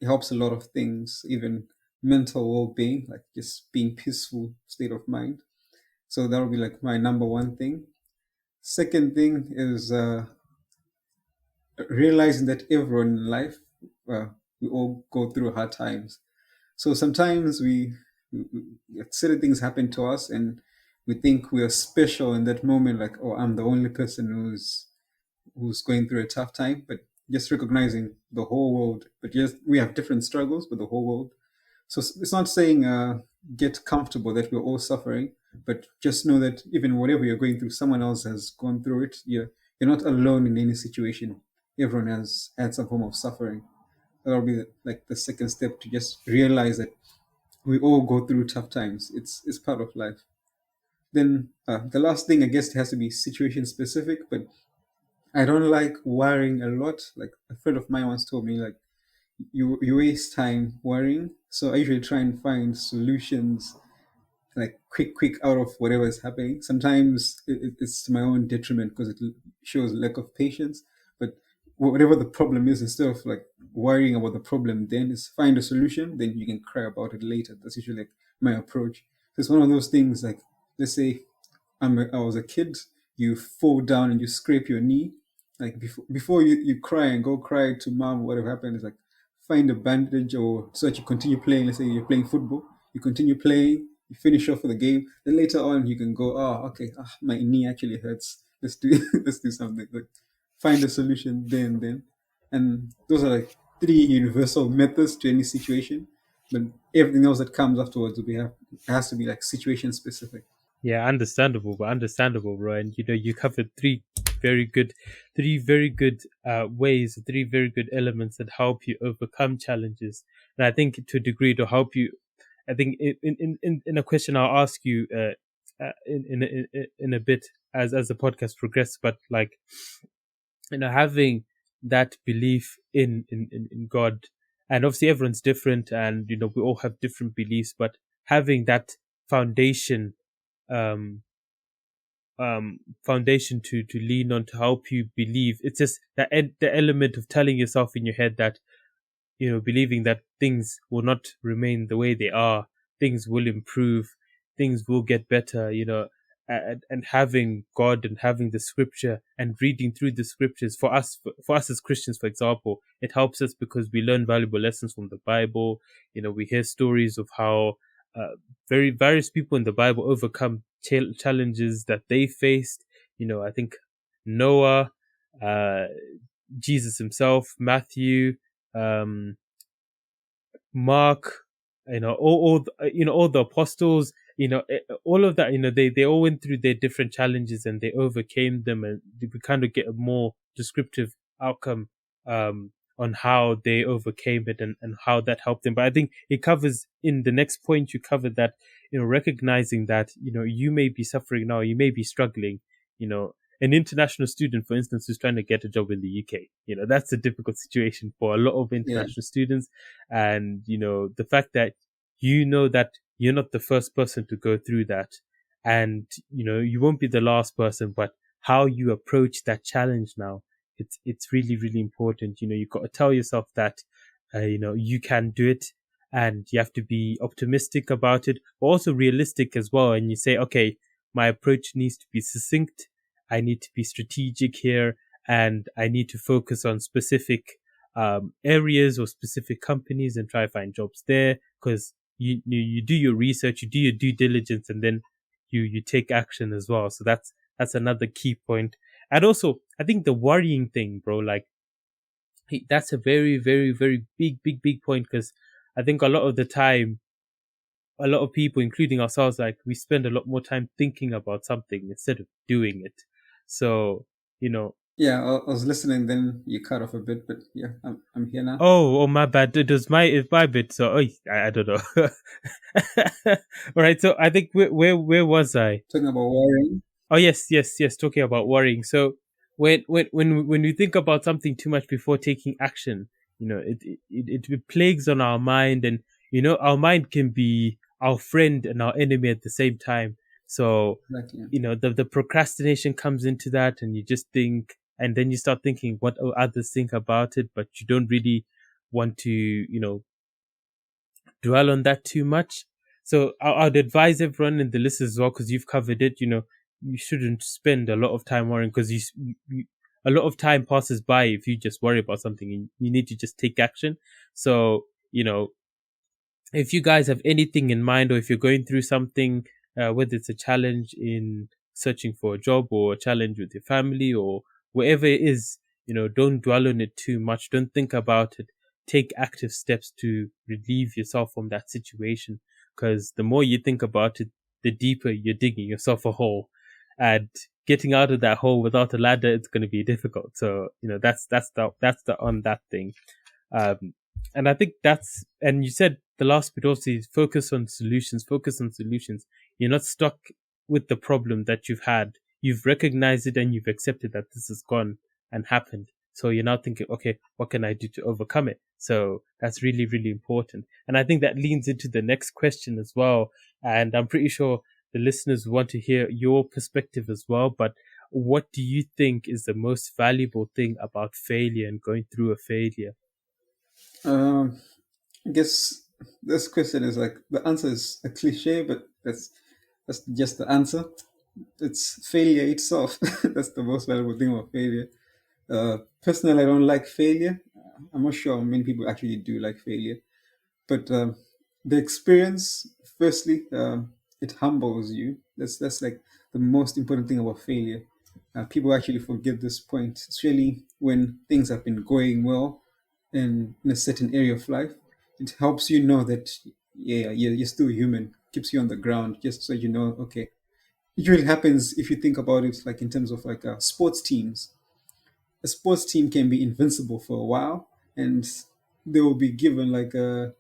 helps a lot of things, even mental well-being, like just being peaceful state of mind. So that would be like my number one thing. Second thing is realizing that everyone in life, we all go through hard times. So sometimes certain things happen to us, and we think we are special in that moment, like, oh, I'm the only person who's going through a tough time. But just recognizing the whole world, but just we have different struggles, but the whole world. So it's not saying get comfortable that we're all suffering, but just know that even whatever you're going through, someone else has gone through it. You're not alone in any situation. Everyone has had some form of suffering. That'll be like the second step, to just realize that we all go through tough times. It's part of life. Then the last thing, I guess, it has to be situation specific, but I don't like worrying a lot. Like a friend of mine once told me, like, you waste time worrying. So I usually try and find solutions, like quick out of whatever is happening. Sometimes it's to my own detriment, because it shows lack of patience. But whatever the problem is, instead of like worrying about the problem, then is find a solution. Then you can cry about it later. That's usually like my approach. It's one of those things, like, let's say I was a kid, you fall down and you scrape your knee. Like before you cry and go cry to mom, whatever happened, is like find a bandage, or so that you continue playing. Let's say you're playing football, you continue playing, you finish off with the game. Then later on, you can go, oh, okay, my knee actually hurts. Let's do let's do something. Like, find a solution there and then. And those are like three universal methods to any situation. But everything else that comes afterwards it has to be like situation specific. Yeah, understandable, bro. And you covered three very good ways, three very good elements that help you overcome challenges. And I think to a degree to help you, I think in a question I'll ask you in a bit as the podcast progresses, but like having that belief in God, and obviously everyone's different, and we all have different beliefs, but having that foundation um foundation to lean on to help you believe. It's just that the element of telling yourself in your head that believing that things will not remain the way they are, things will improve, things will get better, and having God and having the scripture and reading through the scriptures for us as Christians, for example, it helps us because we learn valuable lessons from the Bible. We hear stories of how various people in the Bible overcome challenges that they faced. I think Noah, Jesus himself, Matthew, Mark, all the apostles, all of that, they all went through their different challenges and they overcame them, and we kind of get a more descriptive outcome on how they overcame it and how that helped them. But I think it covers, in the next point you covered, that recognizing that you may be suffering now, you may be struggling. An international student, for instance, who's trying to get a job in the UK, that's a difficult situation for a lot of international students. And the fact that that you're not the first person to go through that, and you won't be the last person, but how you approach that challenge now, it's really, really important. You've got to tell yourself that you can do it, and you have to be optimistic about it, but also realistic as well. And you say, okay, my approach needs to be succinct, I need to be strategic here, and I need to focus on specific areas or specific companies and try to find jobs there, because you do your research, you do your due diligence, and then you take action as well. So that's another key point. And also, I think the worrying thing, bro, like, that's a very, very, very big point, because I think a lot of the time, a lot of people, including ourselves, like, we spend a lot more time thinking about something instead of doing it. So, Yeah, I was listening, then you cut off a bit, but yeah, I'm here now. Oh, my bad. It's my bit. So, I don't know. All right. So I think where was I? Talking about worrying. Oh, yes. Talking about worrying. So when we think about something too much before taking action, it plagues on our mind, and our mind can be our friend and our enemy at the same time. So Exactly. the procrastination comes into that, and you just think, and then you start thinking what others think about it, but you don't really want to dwell on that too much. So I'd advise everyone in the list as well, because you've covered it. You shouldn't spend a lot of time worrying, because a lot of time passes by if you just worry about something, and you need to just take action. So if you guys have anything in mind, or if you're going through something, whether it's a challenge in searching for a job, or a challenge with your family, or whatever it is, don't dwell on it too much. Don't think about it. Take active steps to relieve yourself from that situation, because the more you think about it, the deeper you're digging yourself a hole, and getting out of that hole without a ladder, it's going to be difficult. So that's the on that thing. And I think and you said the last bit also is focus on solutions. You're not stuck with the problem that you've had. You've recognized it and you've accepted that this has gone and happened. So you're now thinking, okay, what can I do to overcome it? So that's really, really important. And I think that leans into the next question as well. And I'm pretty sure the listeners want to hear your perspective as well. But what do you think is the most valuable thing about failure and going through a failure? I guess this question is like, the answer is a cliche, but that's just the answer. It's failure itself. That's the most valuable thing about failure. Personally, I don't like failure. I'm not sure many people actually do like failure, but the experience, firstly, it humbles you. That's like the most important thing about failure. People actually forget this point. It's really when things have been going well in a certain area of life. It helps you know that you're still human. Keeps you on the ground, just so you know. Okay, it really happens if you think about it, like in terms of like sports teams. A sports team can be invincible for a while, and they will be given like a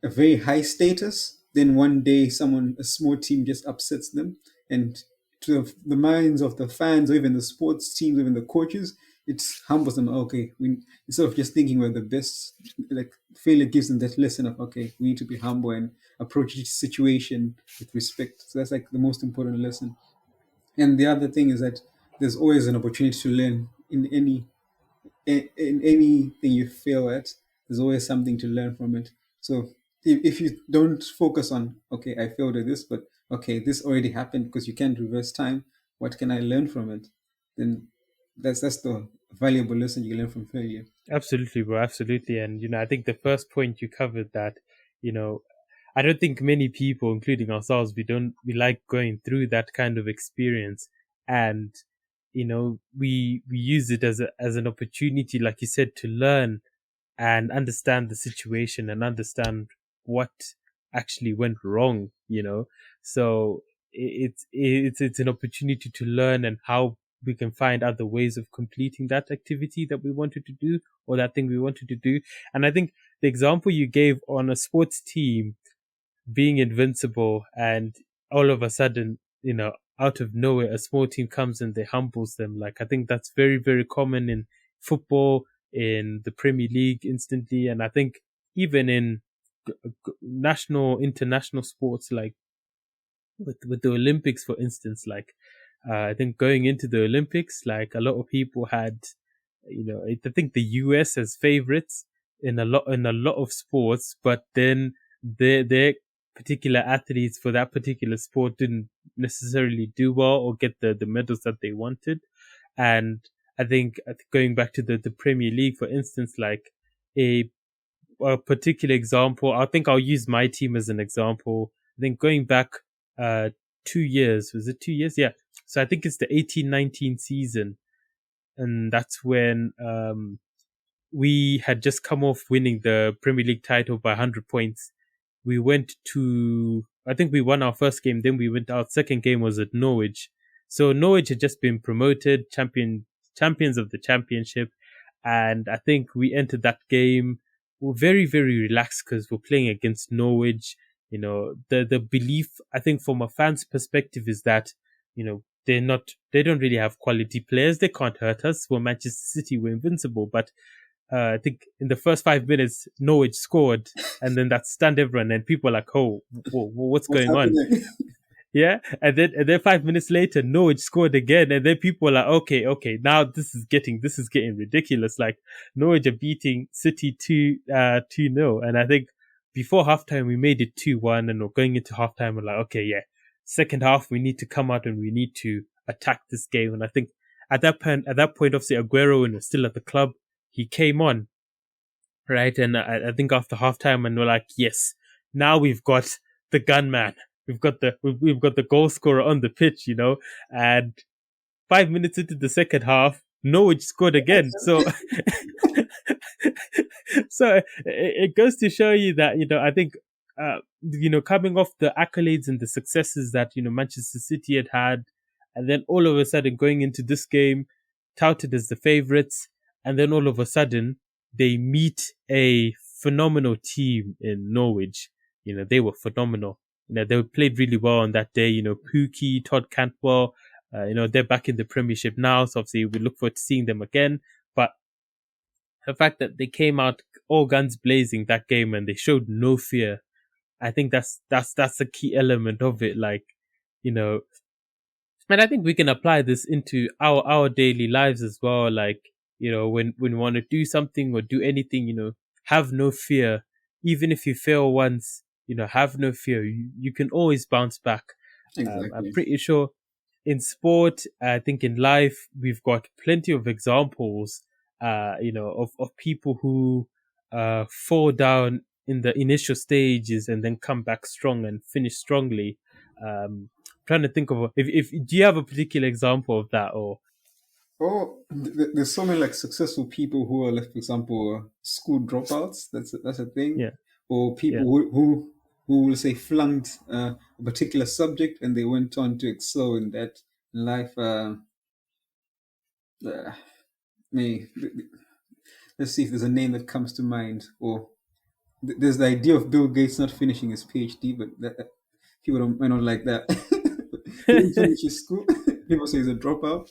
very high status. Then one day, a small team just upsets them, and to the minds of the fans, or even the sports teams, or even the coaches, it humbles them. Okay, we instead of just thinking we're the best, like failure gives them that lesson of okay, we need to be humble and approach each situation with respect. So that's like the most important lesson. And the other thing is that there's always an opportunity to learn in anything you fail at. There's always something to learn from it. So if you don't focus on okay, I failed at this, but okay, this already happened because you can't reverse time. What can I learn from it? Then that's the valuable lesson you learn from failure. Absolutely, bro. Absolutely. And, I think the first point you covered that, you know, I don't think many people, including ourselves, we like going through that kind of experience. And, we use it as an opportunity, like you said, to learn and understand the situation and understand what actually went wrong. So it's an opportunity to learn and how we can find other ways of completing that activity that we wanted to do or that thing we wanted to do. And I think the example you gave on a sports team being invincible and all of a sudden, out of nowhere, a small team comes and they humbles them. Like, I think that's very, very common in football, in the Premier League instantly. And I think even in national, international sports, like with the Olympics, for instance, like, I think going into the Olympics, like a lot of people had, I think the US as favorites in a lot of sports, but then their particular athletes for that particular sport didn't necessarily do well or get the medals that they wanted. And I think going back to the Premier League, for instance, like a particular example, I think I'll use my team as an example. I think going back 2 years, was it 2 years? Yeah. So I think it's the 18-19 season. And that's when we had just come off winning the Premier League title by 100 points. I think we won our first game. Then our second game was at Norwich. So Norwich had just been promoted, champions of the championship. And I think we entered that game. We're very, very relaxed because we're playing against Norwich. The belief, I think from a fan's perspective is that, they don't really have quality players. They can't hurt us. We're Manchester City. We're invincible. But I think in the first 5 minutes, Norwich scored, and then that stunned everyone, and people were like, "Oh, what's What's going on?" happening? Yeah, and then 5 minutes later, Norwich scored again, and then people were like, "Okay, now this is getting ridiculous." Like Norwich are beating City 2-0, and I think before halftime we made it 2-1, and we're going into halftime. We're like, "Okay, yeah, second half we need to come out and we need to attack this game." And I think at that point, obviously Aguero, when was still at the club, he came on, right? And I think after halftime, and we're like, yes, now we've got the gunman. We've got the goal scorer on the pitch, and 5 minutes into the second half, Norwich scored again. So, so it goes to show you that, I think, coming off the accolades and the successes that, Manchester City had, and then all of a sudden going into this game, touted as the favorites, and then all of a sudden they meet a phenomenal team in Norwich. They were phenomenal. They played really well on that day. Pookie, Todd Cantwell, they're back in the Premiership now. So obviously we look forward to seeing them again. But the fact that they came out all guns blazing that game and they showed no fear, I think that's a key element of it. Like, and I think we can apply this into our daily lives as well. Like, when we want to do something or do anything, have no fear. Even if you fail once, have no fear. You can always bounce back. Exactly. I'm pretty sure in sport, I think in life, we've got plenty of examples, of people who fall down in the initial stages and then come back strong and finish strongly. Trying to think of if do you have a particular example of that or There's so many like successful people who are like, for example, school dropouts. That's a thing, yeah or people yeah who will say flunked a particular subject and they went on to excel in that in life. Uh, me, let's see if there's a name that comes to mind. Or there's the idea of Bill Gates not finishing his PhD, but people might not like that. He didn't finish his school. People say he's a dropout.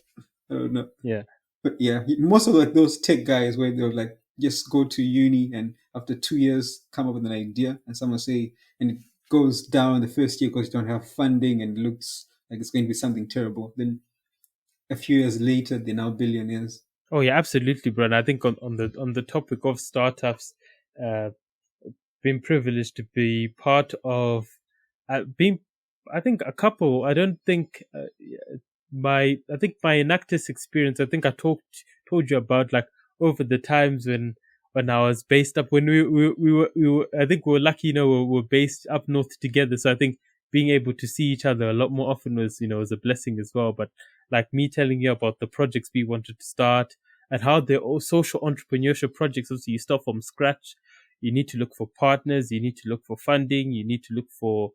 I don't know. yeah. But yeah, most of like those tech guys where they'll like just go to uni and after 2 years come up with an idea and someone say, and it goes down the first year because you don't have funding and it looks like it's going to be something terrible. Then a few years later, they're now billionaires. Oh yeah, absolutely, bro. And I think on the topic of startups, uh, been privileged to be part of, being, I think a couple. I don't think I think my Enactus experience. I think I told you about like over the times when I was based up when we were I think we were lucky, we were based up north together. So I think being able to see each other a lot more often was a blessing as well. But like me telling you about the projects we wanted to start and how they're all social entrepreneurship projects. Obviously, you start from scratch. You need to look for partners. You need to look for funding. You need to look for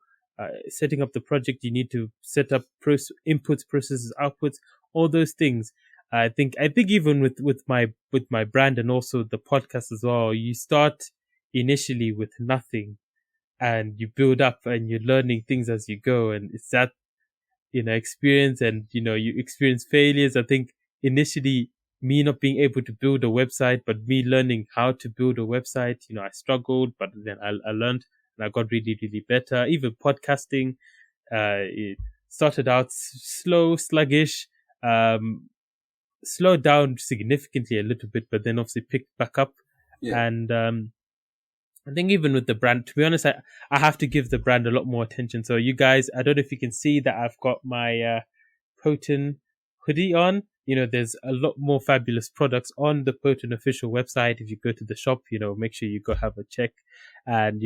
setting up the project. You need to set up inputs, processes, outputs, all those things. I think even with my brand and also the podcast as well, you start initially with nothing and you build up and you're learning things as you go. And it's that, experience and, you experience failures. I think initially me not being able to build a website, but me learning how to build a website, I struggled, but then I learned and I got really, really better. Even podcasting, it started out slow, sluggish, slowed down significantly a little bit, but then obviously picked back up. Yeah. And I think even with the brand, to be honest, I have to give the brand a lot more attention. So you guys, I don't know if you can see that I've got my P.O.T.N hoodie on. There's a lot more fabulous products on the P.O.T.N official website. If you go to the shop, make sure you go have a check. And,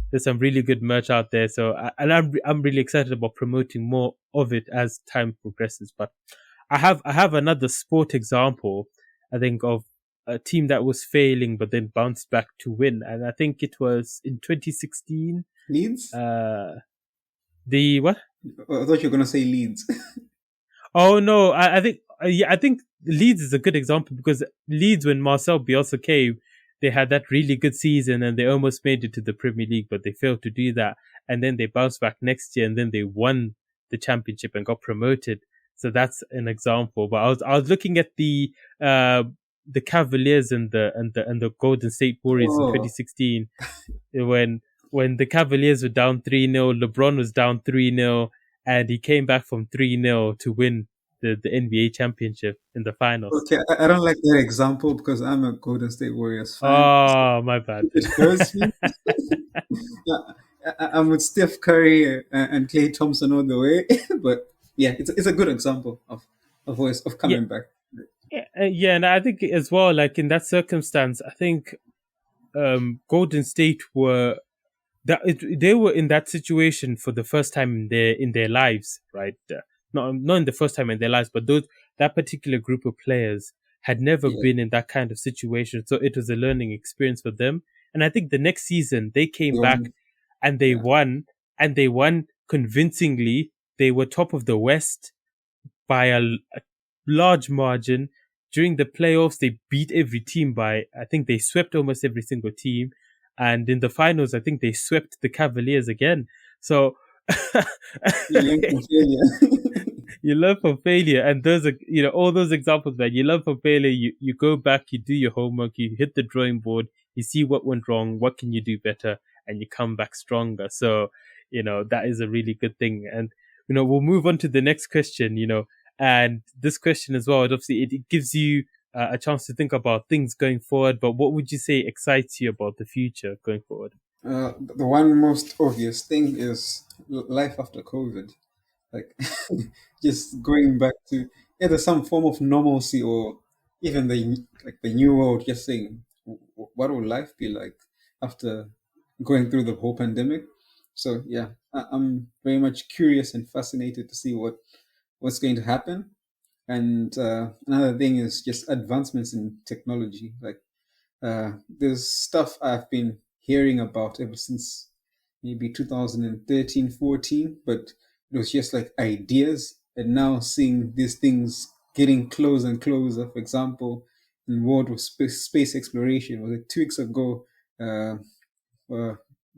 there's some really good merch out there. So, I'm really excited about promoting more of it as time progresses. But I have another sport example, I think, of a team that was failing but then bounced back to win. And I think it was in 2016. Leeds? The what? I thought you were going to say Leeds. Oh no, I think I think Leeds is a good example because Leeds, when Marcel Bielsa came, they had that really good season and they almost made it to the Premier League, but they failed to do that. And then they bounced back next year and then they won the championship and got promoted. So that's an example. But I was looking at the Cavaliers and the Golden State Warriors in 2016 when the Cavaliers were down 3-0, LeBron was down 3-0, and he came back from 3-0 to win the NBA championship in the finals. Okay, I don't like that example because I'm a Golden State Warriors fan. Oh, my bad. It hurts me. I'm with Steph Curry and Klay Thompson all the way, but yeah, it's a good example of coming back. Yeah, and I think as well, like in that circumstance, I think Golden State they were in that situation for the first time in their lives, right? Not in the first time in their lives, but that particular group of players had never been in that kind of situation, so it was a learning experience for them. And I think the next season they came back and they won, and they won convincingly. They were top of the West by a large margin. During the playoffs, they beat every team I think they swept almost every single team. And in the finals, I think they swept the Cavaliers again. So you learn from failure. And those are, all those examples, man. You learn from failure. You go back, you do your homework, you hit the drawing board, you see what went wrong, what can you do better, and you come back stronger. So, that is a really good thing. And, we'll move on to the next question, and this question as well, obviously it gives you a chance to think about things going forward. But what would you say excites you about the future going forward? The one most obvious thing is life after COVID. Like just going back to either some form of normalcy or even the new world. Just saying, what will life be like after going through the whole pandemic? So yeah, I'm very much curious and fascinated to see what's going to happen. And another thing is just advancements in technology. Like there's stuff I've been hearing about ever since maybe 2013, 14, but it was just like ideas. And now seeing these things getting closer and closer. For example, in the world of space exploration, was it 2 weeks ago? Uh,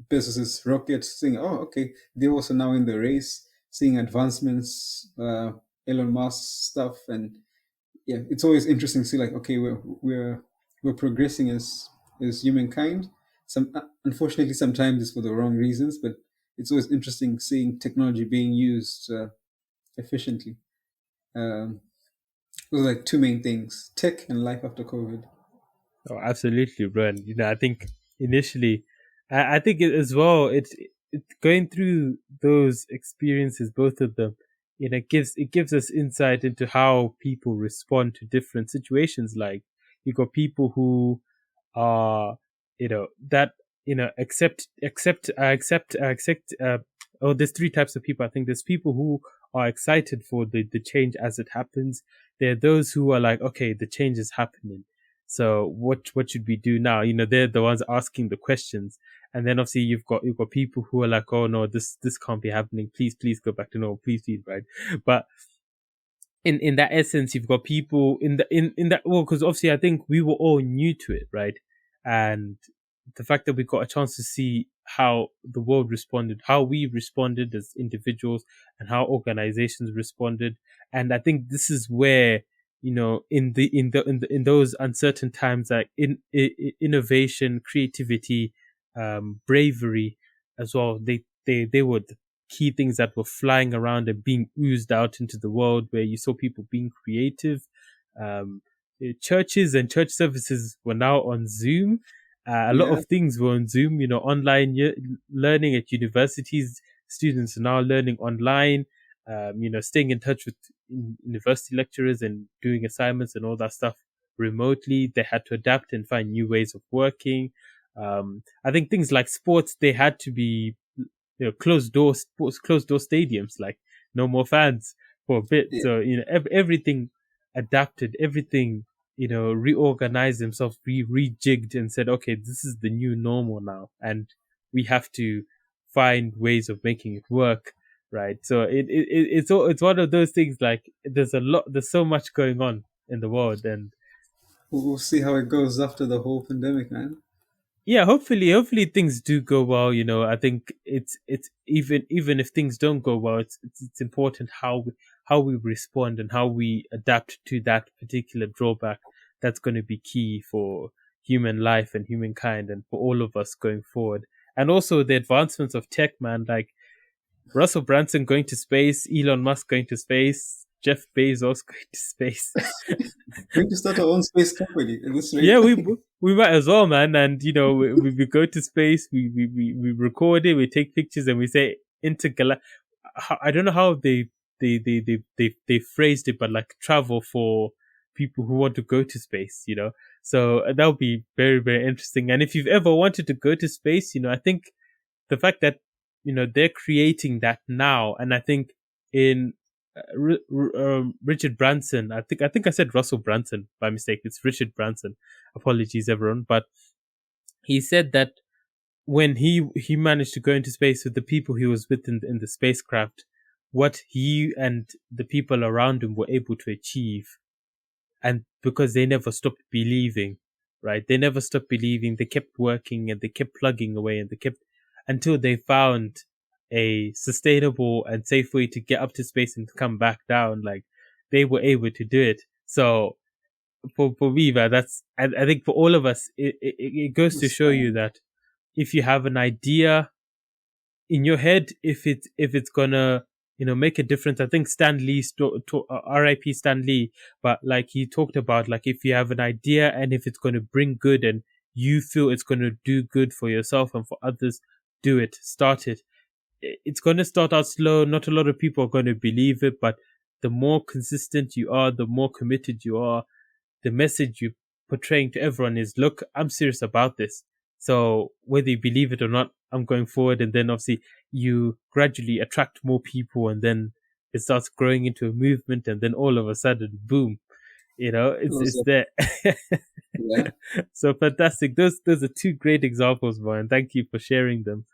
businesses, rockets, saying, "Oh, okay, they're also now in the race." Seeing advancements, Elon Musk stuff, and yeah, it's always interesting to see like, okay, we're progressing as humankind. Some unfortunately sometimes it's for the wrong reasons, but it's always interesting seeing technology being used efficiently. Um, those are like two main things: tech and life after COVID. Oh, absolutely, bro. And I think initially, I think it, as well. It's going through those experiences, both of them. Gives us insight into how people respond to different situations. Like you got people who are, that accept. Oh, there's three types of people. I think there's people who are excited for the change as it happens. There are those who are like, okay, the change is happening, so what should we do now? They're the ones asking the questions. And then obviously you've got people who are like, oh no, this can't be happening. Please go back to normal. Please, right? But in that essence, you've got people in that, well, because obviously I think we were all new to it, right? And the fact that we got a chance to see how the world responded, how we responded as individuals, and how organizations responded. And I think this is where, in those uncertain times, like innovation, creativity, bravery as well, they were the key things that were flying around and being oozed out into the world, where you saw people being creative. Churches and church services were now on Zoom. A lot Yeah, of things were on Zoom, online learning at universities. Students are now learning online, staying in touch with university lecturers and doing assignments and all that stuff remotely. They had to adapt and find new ways of working. I think things like sports, they had to be, closed door sports, closed door stadiums, like no more fans for a bit. yeah. So, everything adapted, everything, reorganized themselves, rejigged and said, okay, this is the new normal now. And we have to find ways of making it work. Right. So it's one of those things, like there's so much going on in the world. And We'll see how it goes after the whole pandemic, man. yeah, hopefully things do go well. I think it's even if things don't go well, it's important how we respond and how we adapt to that particular drawback. That's going to be key for human life and humankind, and for all of us going forward. And also the advancements of tech, man, like Russell Branson going to space, Elon Musk going to space, Jeff Bezos going to space. We need to start our own space company at this rate. Yeah, we might as well, man. And we go to space, we record it, we take pictures, and we say intergalactic. I don't know how they phrased it, but like travel for people who want to go to space. So that would be very, very interesting. And if you've ever wanted to go to space, I think the fact that they're creating that now, and I think in Richard Branson. I think I said Russell Branson by mistake. It's Richard Branson. Apologies, everyone. But he said that when he managed to go into space with the people he was with in the spacecraft, what he and the people around him were able to achieve, and because they never stopped believing, right? They never stopped believing. They kept working and they kept plugging away and they kept until they found a sustainable and safe way to get up to space and come back down. Like they were able to do it. So for me, man, I think for all of us, it goes to show you that if you have an idea in your head, if it's gonna make a difference. I think Stan Lee, R.I.P. Stan Lee, but like he talked about, like if you have an idea and if it's gonna bring good and you feel it's gonna do good for yourself and for others, do it. Start it. It's gonna start out slow. Not a lot of people are gonna believe it, but the more consistent you are, the more committed you are, the message you're portraying to everyone is, look, I'm serious about this. So whether you believe it or not, I'm going forward, and then obviously you gradually attract more people, and then it starts growing into a movement, and then all of a sudden, boom, it's Also, there. yeah. So fantastic. Those are two great examples, man. Thank you for sharing them.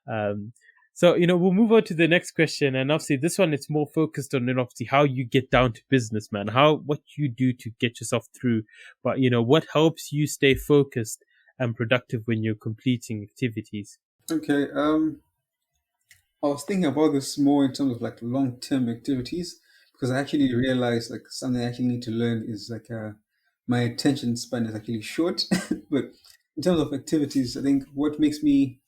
Um, so we'll move on to the next question, and obviously this one it's more focused on obviously how you get down to business, man. What you do to get yourself through, but what helps you stay focused and productive when you're completing activities. Okay. I was thinking about this more in terms of like long-term activities because I actually realized like something I actually need to learn is like my attention span is actually short. But in terms of activities, I think what makes me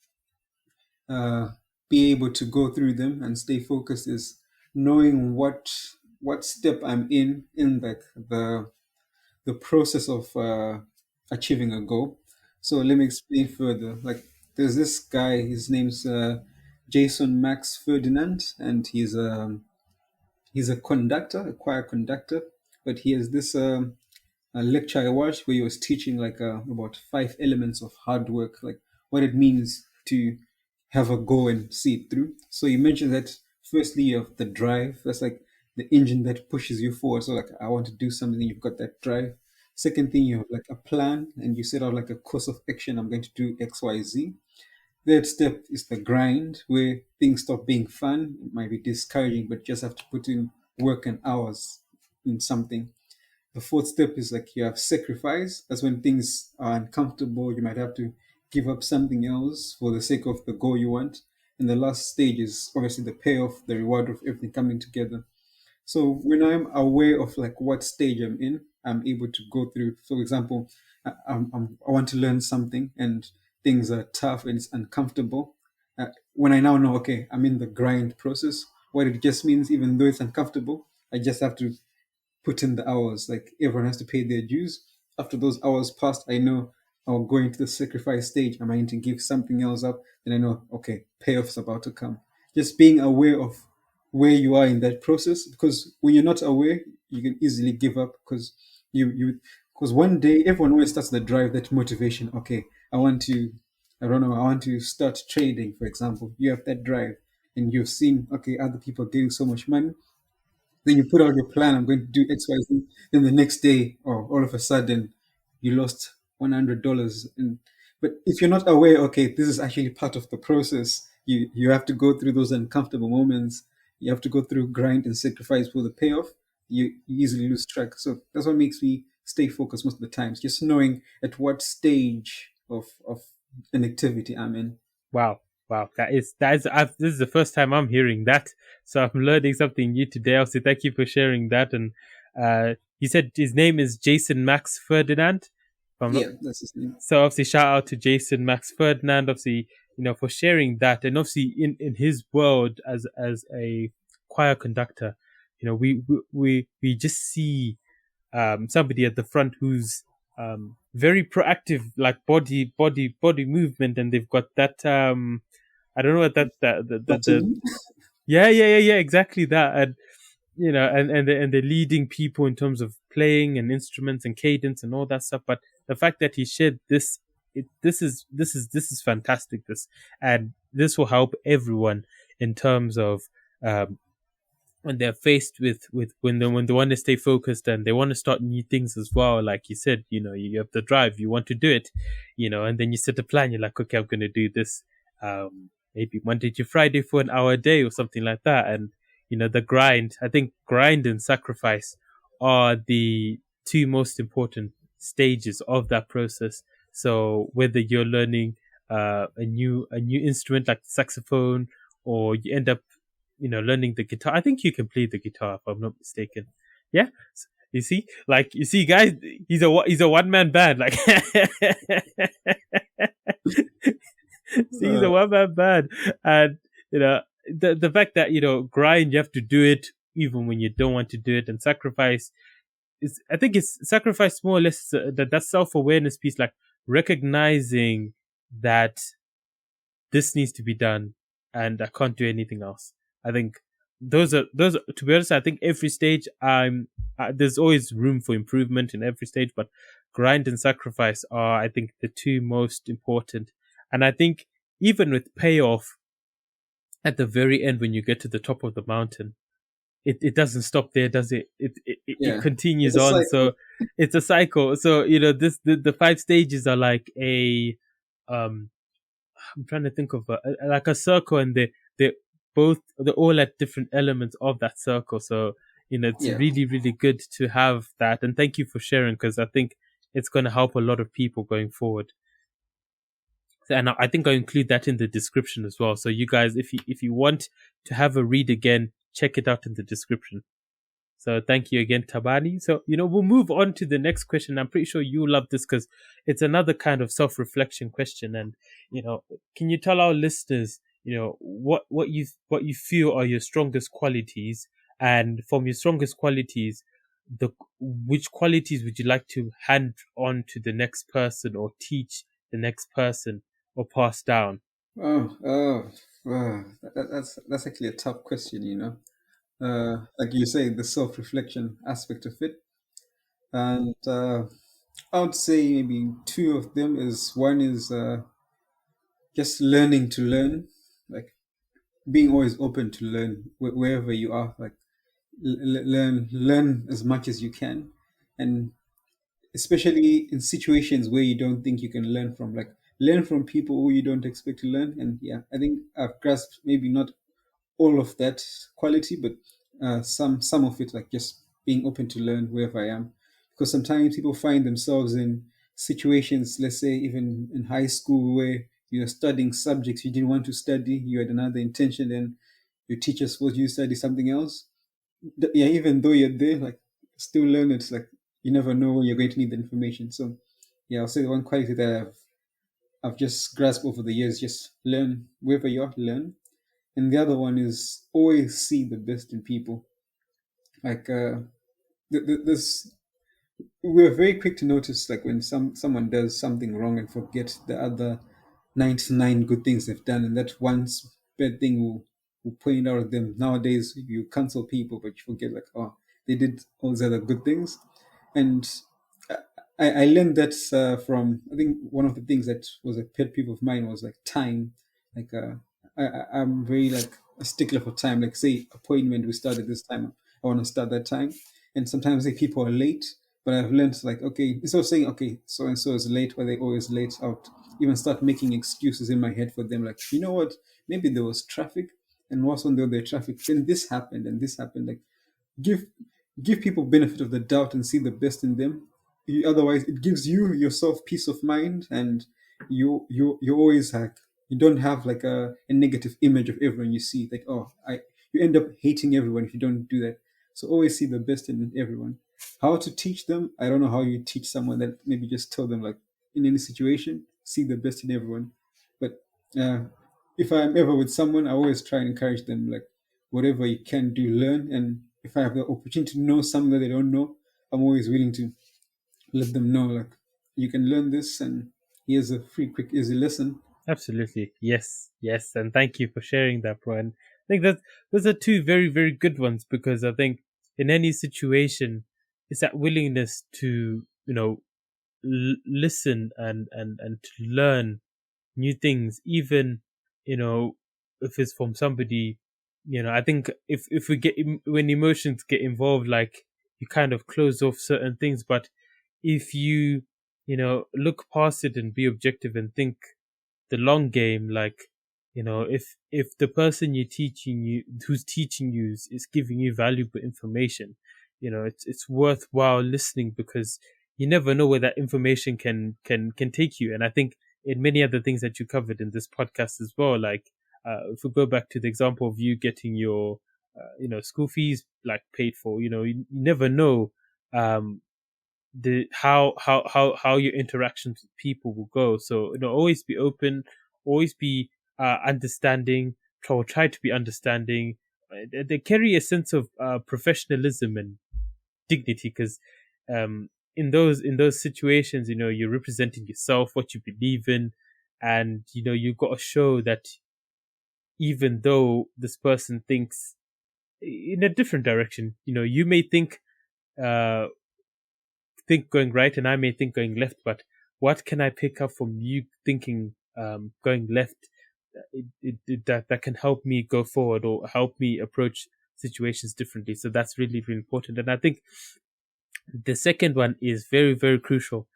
uh, be able to go through them and stay focused is knowing what step I'm in like the process of achieving a goal. So let me explain further. Like there's this guy, his name's Jason Max Ferdinand, and he's a conductor, a choir conductor. But he has this a lecture I watched where he was teaching like about 5 elements of hard work, like what it means to have a go and see it through. So you mentioned that firstly you have the drive. That's like the engine that pushes you forward. So like I want to do something, you've got that drive. Second thing, you have like a plan and you set out like a course of action. I'm going to do X, Y, Z. Third step is the grind, where things stop being fun. It might be discouraging, but you just have to put in work and hours in something. The fourth step is like you have sacrifice. That's when things are uncomfortable. You might have to give up something else for the sake of the goal you want. And the last stage is obviously the payoff, the reward of everything coming together. So when I'm aware of like what stage I'm in, I'm able to go through. For example, I want to learn something and things are tough and it's uncomfortable. When I now know, okay, I'm in the grind process, what it just means, even though it's uncomfortable, I just have to put in the hours. Like everyone has to pay their dues. After those hours passed, I know I'll go into the sacrifice stage. Am I going to give something else up? Then I know, okay, payoff's about to come. Just being aware of where you are in that process, because when you're not aware, you can easily give up because because one day everyone always starts the drive, that motivation. Okay, I don't know, I want to start trading, for example. You have that drive and you've seen, okay, other people are getting so much money. Then you put out your plan, I'm going to do X, Y, Z. Then the next day, or all of a sudden, you lost $100. And but if you're not aware, okay, this is actually part of the process. You have to go through those uncomfortable moments. You have to go through grind and sacrifice for the payoff. You easily lose track. So that's what makes me stay focused most of the times. Just knowing at what stage of an activity I'm in. Wow. Wow. This is the first time I'm hearing that. So I'm learning something new today. Also, thank you for sharing that. And you said his name is Jason Max Ferdinand. If I'm not. Yeah, that's his name. So obviously, shout out to Jason Max Ferdinand. Obviously, for sharing that, and obviously in his world as a choir conductor, we just see somebody at the front who's very proactive, like body movement, and they've got that I don't know what the Button. yeah, exactly that. And and they're leading people in terms of playing and instruments and cadence and all that stuff. But the fact that he shared this, this is fantastic. And this will help everyone in terms of when they're faced with when they want to stay focused and they want to start new things as well. Like you said, you have the drive, you want to do it, and then you set a plan. You're like, okay, I'm going to do this, maybe Monday to Friday for an hour a day or something like that. And the grind. I think grind and sacrifice are the two most important stages of that process. So whether you're learning a new instrument like the saxophone, or you end up learning the guitar. I think you can play the guitar if I'm not mistaken. Yeah. You see, guys, he's a one man band. Like, he's a one man band, and the fact that grind, you have to do it even when you don't want to do it, and sacrifice is, I think it's sacrifice more or less that self awareness piece, like recognizing that this needs to be done and I can't do anything else. I think those are to be honest, I think every stage there's always room for improvement in every stage, but grind and sacrifice are, I think, the two most important. And I think even with payoff, at the very end, when you get to the top of the mountain, it doesn't stop there, does it? It Yeah, it's continues a on. cycle. So it's a cycle. So, the 5 stages are like um, I'm trying to think of like a circle, and they they're all at different elements of that circle. So, it's Yeah. really, really good to have that. And thank you for sharing, because I think it's going to help a lot of people going forward. And I think I'll include that in the description as well. So you guys, if you want to have a read again, check it out in the description. So thank you again, Thabani. So, we'll move on to the next question. I'm pretty sure you love this because it's another kind of self-reflection question. And, can you tell our listeners, what you feel are your strongest qualities, and from your strongest qualities, which qualities would you like to hand on to the next person, or teach the next person, or pass down? That's actually a tough question, like you say, the self-reflection aspect of it. And I would say maybe two of them is one is just learning to learn, like being always open to learn wherever you are, like learn as much as you can, and especially in situations where you don't think you can learn from, like learn from people who you don't expect to learn. And yeah, I think I've grasped maybe not all of that quality, but some of it, like just being open to learn wherever I am. Because sometimes people find themselves in situations, let's say even in high school, where you're studying subjects you didn't want to study, you had another intention, and your teacher supposed you to study something else. Yeah, even though you're there, like still learn. It's like you never know when you're going to need the information. So yeah, I'll say the one quality that I've just grasped over the years, just learn wherever you are, learn. And the other one is always see the best in people. Like this, we're very quick to notice, like when someone does something wrong and forget the other 99 good things they've done, and that one bad thing will point out at them. Nowadays, you cancel people, but you forget, like, oh, they did all these other good things. And I learned that from, I think one of the things that was a pet peeve of mine was like time. Like I'm very like a stickler for time. Like say appointment we start at this time, I want to start that time. And sometimes the people are late, but I've learned like, okay, instead of saying okay, so and so is late, but they always late, out even start making excuses in my head for them. Like, you know what? Maybe there was traffic, and once when there was traffic, then this happened and this happened. Like give give people benefit of the doubt and see the best in them. Otherwise, it gives you yourself peace of mind, and you always like, you don't have like a negative image of everyone you see. Like, oh, I you end up hating everyone if you don't do that. So always see the best in everyone. How to teach them? I don't know how you teach someone that. Maybe just tell them like, in any situation, see the best in everyone. But uh, if I'm ever with someone, I always try and encourage them, like whatever you can do, learn. And if I have the opportunity to know something that they don't know, I'm always willing to let them know, like, you can learn this, and here's a free, quick, easy lesson. Absolutely. Yes. Yes. And thank you for sharing that, bro. And I think that those are two very, very good ones, because I think in any situation, it's that willingness to, listen and to learn new things, even, if it's from somebody, I think if we get, when emotions get involved, like you kind of close off certain things. But if you, look past it and be objective and think the long game, like, if the person who's teaching you is giving you valuable information, it's worthwhile listening, because you never know where that information can take you. And I think in many other things that you covered in this podcast as well, like, if we go back to the example of you getting your school fees like paid for, you never know um the how your interactions with people will go. So, always be open, always be understanding, try to be understanding. They carry a sense of professionalism and dignity, because in those situations, you're representing yourself, what you believe in, and you've got to show that even though this person thinks in a different direction, you may think uh think going right and I may think going left, but what can I pick up from you thinking going left that can help me go forward or help me approach situations differently? So that's really, really important. And I think the second one is very, very crucial.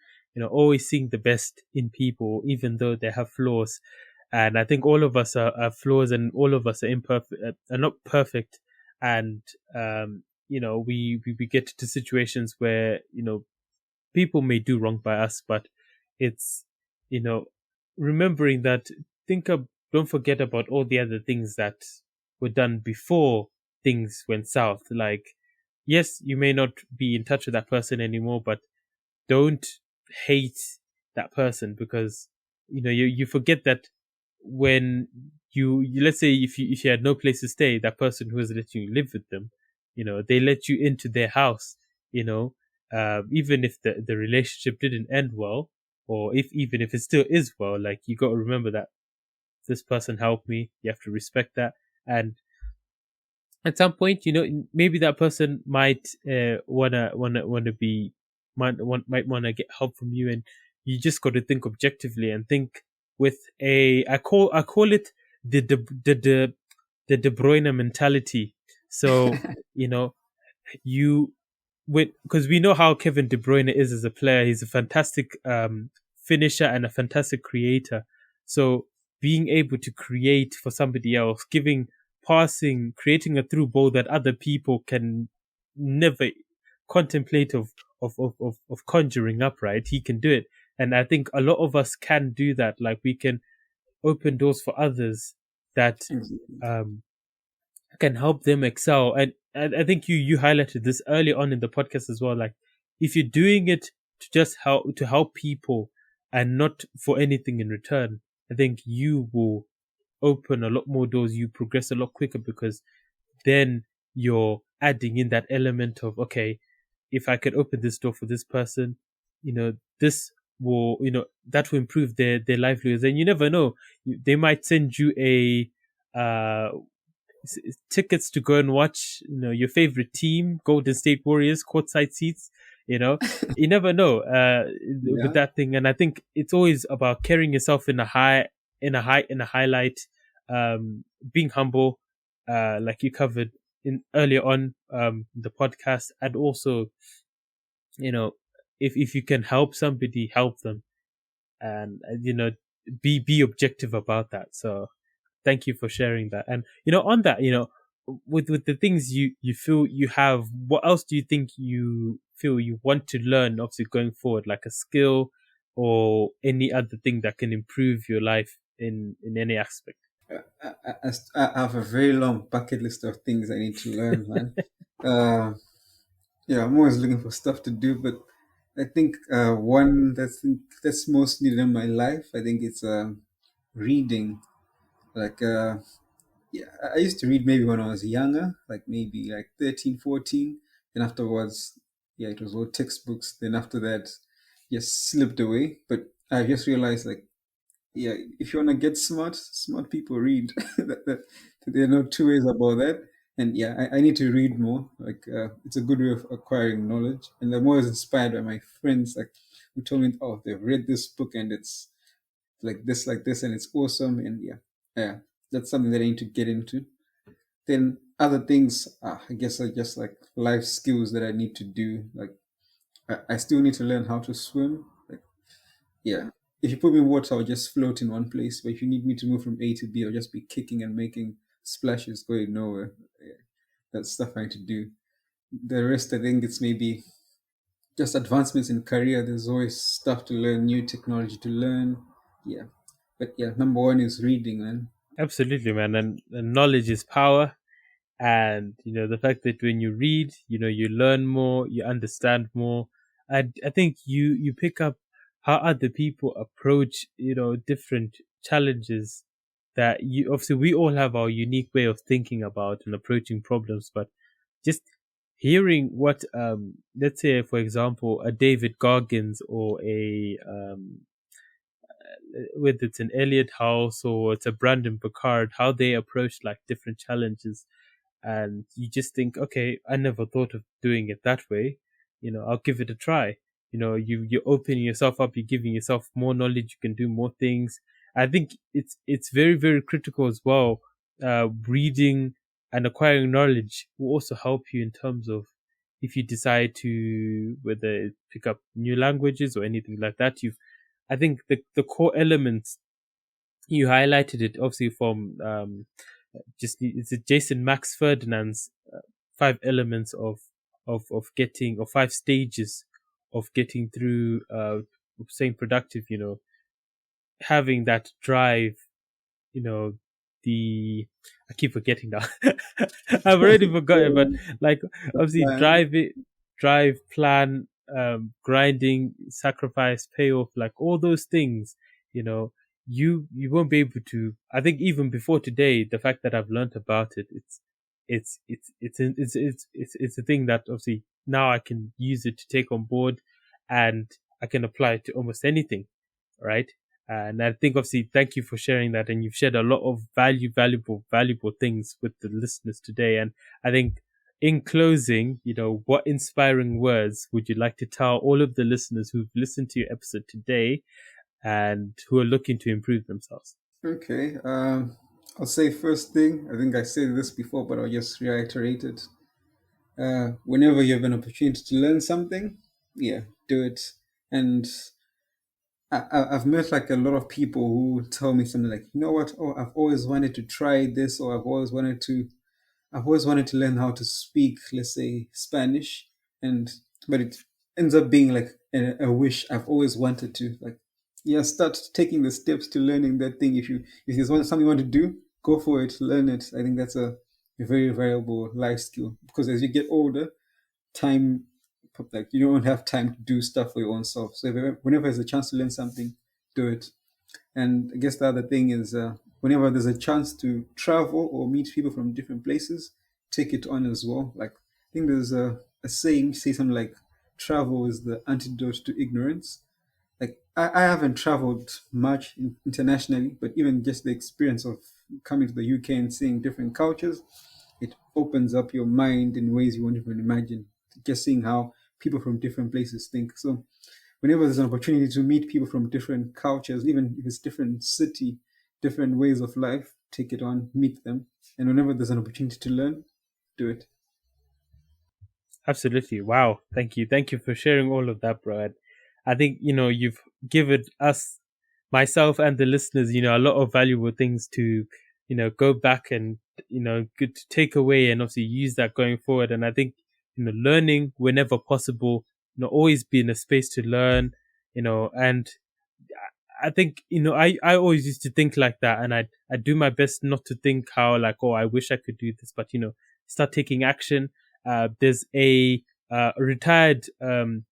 Always seeing the best in people, even though they have flaws. And I think all of us are flaws, and all of us are imperfect, are not perfect. And we get to situations where people may do wrong by us, but it's remembering that don't forget about all the other things that were done before things went south. Like, yes, you may not be in touch with that person anymore, but don't hate that person, because you forget that when you let's say if you had no place to stay, that person who was letting you live with them, they let you into their house, even if the relationship didn't end well, or even if it still is well, like, you got to remember that this person helped me. You have to respect that. And at some point, maybe that person might wanna get help from you, and you just got to think objectively and think with I call it the De Bruyne mentality. So because we know how Kevin De Bruyne is as a player. He's a fantastic finisher and a fantastic creator. So being able to create for somebody else, creating a through ball that other people can never contemplate of conjuring up, right? He can do it. And I think a lot of us can do that. Like, we can open doors for others that can help them excel. And I think you highlighted this early on in the podcast as well. Like, if you're doing it to help people and not for anything in return, I think you will open a lot more doors. You progress a lot quicker, because then you're adding in that element of, okay, if I could open this door for this person, this will, that will improve their livelihoods. And you never know, they might send you tickets to go and watch, your favorite team, Golden State Warriors, courtside seats. You never know with that thing. And I think it's always about carrying yourself in a highlight, being humble, like you covered in earlier on the podcast, and also, if you can help somebody, help them, and be objective about that. So thank you for sharing that. And on that, with the things you feel you have, what else do you think you feel you want to learn, obviously going forward, like a skill or any other thing that can improve your life in any aspect? I have a very long bucket list of things I need to learn, man. I'm always looking for stuff to do, but I think one that's most needed in my life, I think it's reading. Like, I used to read maybe when I was younger, like maybe like 13, 14. Then afterwards, it was all textbooks. Then after that, just slipped away. But I just realized, like, if you want to get smart people read. There are no two ways about that. And I need to read more. Like, it's a good way of acquiring knowledge. And I'm always inspired by my friends, like, who told me, oh, they've read this book and it's like this, and it's awesome. And that's something that I need to get into. Then other things, I guess, are just like life skills that I need to do. Like, I still need to learn how to swim. Like, if you put me in water, I'll just float in one place. But if you need me to move from A to B, I'll just be kicking and making splashes going nowhere. That's stuff I need to do. The rest, I think it's maybe just advancements in career. There's always stuff to learn, new technology to learn. But number one is reading, man. Absolutely, man. And knowledge is power. And, the fact that when you read, you learn more, you understand more. And I think you pick up how other people approach, different challenges that obviously we all have our unique way of thinking about and approaching problems, but just hearing what, let's say, for example, a David Goggins or whether it's an Elliot House or it's a Brandon Picard, how they approach like different challenges. And you just think, okay, I never thought of doing it that way. I'll give it a try. you're opening yourself up, you're giving yourself more knowledge, you can do more things. I think it's very, very critical as well. Reading and acquiring knowledge will also help you in terms of if you decide to whether pick up new languages or anything like that. I think the core elements you highlighted it obviously from just it's Jason Max Ferdinand's 5 elements of getting, or 5 stages of getting through staying productive. Having that drive. I keep forgetting now. I've already forgotten, but like obviously drive, plan, grinding, sacrifice, payoff, like all those things. You won't be able to. I think even before today, the fact that I've learned about it, it's a thing that obviously now I can use it to take on board, and I can apply it to almost anything, right? And I think obviously thank you for sharing that, and you've shared a lot of valuable things with the listeners today. And I think in closing, what inspiring words would you like to tell all of the listeners who've listened to your episode today and who are looking to improve themselves? Okay. I'll say first thing, I think I said this before, but I'll just reiterate it. Whenever you have an opportunity to learn something, do it. And I've met like a lot of people who tell me something like, you know what? Oh, I've always wanted to try this, or I've always wanted to learn how to speak, let's say, Spanish, but it ends up being like a wish I've always wanted to. Like, start taking the steps to learning that thing. If there's something you want to do, go for it, learn it. I think that's a very valuable life skill, because as you get older, time, like, you don't have time to do stuff for your own self. So whenever there's a chance to learn something, do it. And I guess the other thing is, whenever there's a chance to travel or meet people from different places, take it on as well. Like, I think there's a saying, say something like, travel is the antidote to ignorance. Like, I haven't traveled much internationally, but even just the experience of coming to the UK and seeing different cultures, it opens up your mind in ways you won't even imagine. Just seeing how people from different places think. So whenever there's an opportunity to meet people from different cultures, even if it's different city, different ways of life, take it on, meet them. And whenever there's an opportunity to learn, do it. Absolutely. Wow. Thank you. Thank you for sharing all of that, bro. I think, you've given us, myself and the listeners, a lot of valuable things to, go back and, good to take away and obviously use that going forward. And I think, learning whenever possible, always be in a space to learn, and I think, I always used to think like that, and I do my best not to think how like, oh, I wish I could do this, but, start taking action. There's a retired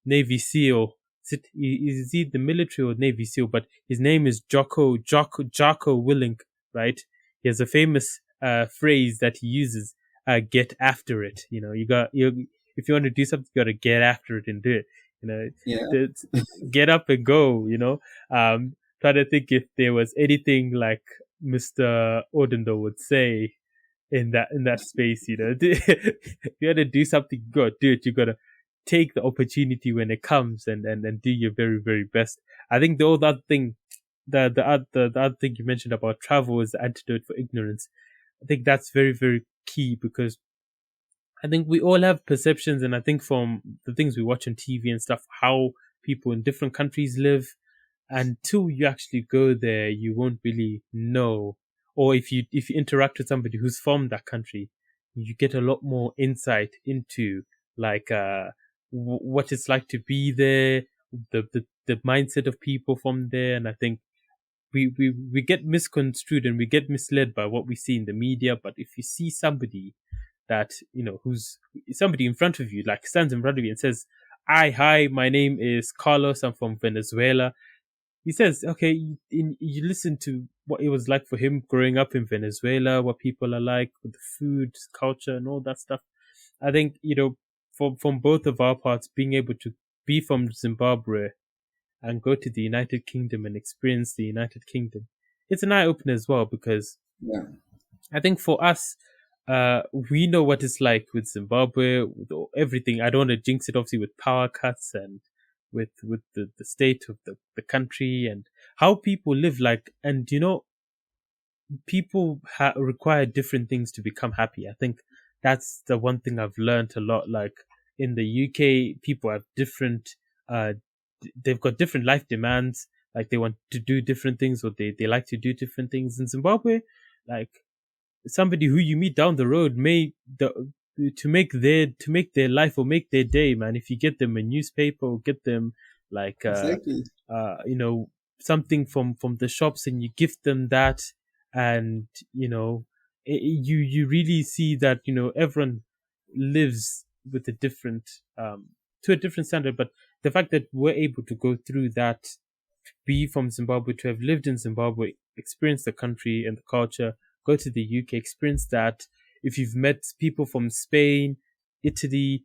Navy SEAL. Is he the military or Navy SEAL? But his name is Jocko Willink, right? He has a famous phrase that he uses, get after it. If you want to do something, you got to get after it and do it. Get up and go, try to think if there was anything like Mr. Odendo would say in that space, if you had to do something, you gotta do it. You gotta take the opportunity when it comes and do your very, very best. I think the other thing you mentioned about travel is the antidote for ignorance. I think that's very, very key, because I think we all have perceptions, and I think from the things we watch on TV and stuff, how people in different countries live, until you actually go there, you won't really know. Or if you interact with somebody who's from that country, you get a lot more insight into like what it's like to be there, the mindset of people from there. And I think we get misconstrued and we get misled by what we see in the media. But if you see somebody that, who's somebody in front of you, like stands in front of you and says, hi, my name is Carlos, I'm from Venezuela. He says, okay, you listen to what it was like for him growing up in Venezuela, what people are like with the food, culture, and all that stuff. I think, from both of our parts, being able to be from Zimbabwe and go to the United Kingdom and experience the United Kingdom, it's an eye-opener as well, because I think for us, we know what it's like with Zimbabwe, with everything. I don't want to jinx it, obviously, with power cuts and with the state of the country and how people live. Like, and people require different things to become happy. I think that's the one thing I've learned a lot. Like in the UK, people have different, they've got different life demands. Like they want to do different things, or they like to do different things. In Zimbabwe, like somebody who you meet down the road to make their life or make their day, man. If you get them a newspaper or get them like Exactly. something from the shops, and you gift them that, and you really see that everyone lives with a different to a different standard. But the fact that we're able to go through that, be from Zimbabwe, to have lived in Zimbabwe, experience the country and the culture, go to the UK, experience that. If you've met people from Spain, Italy,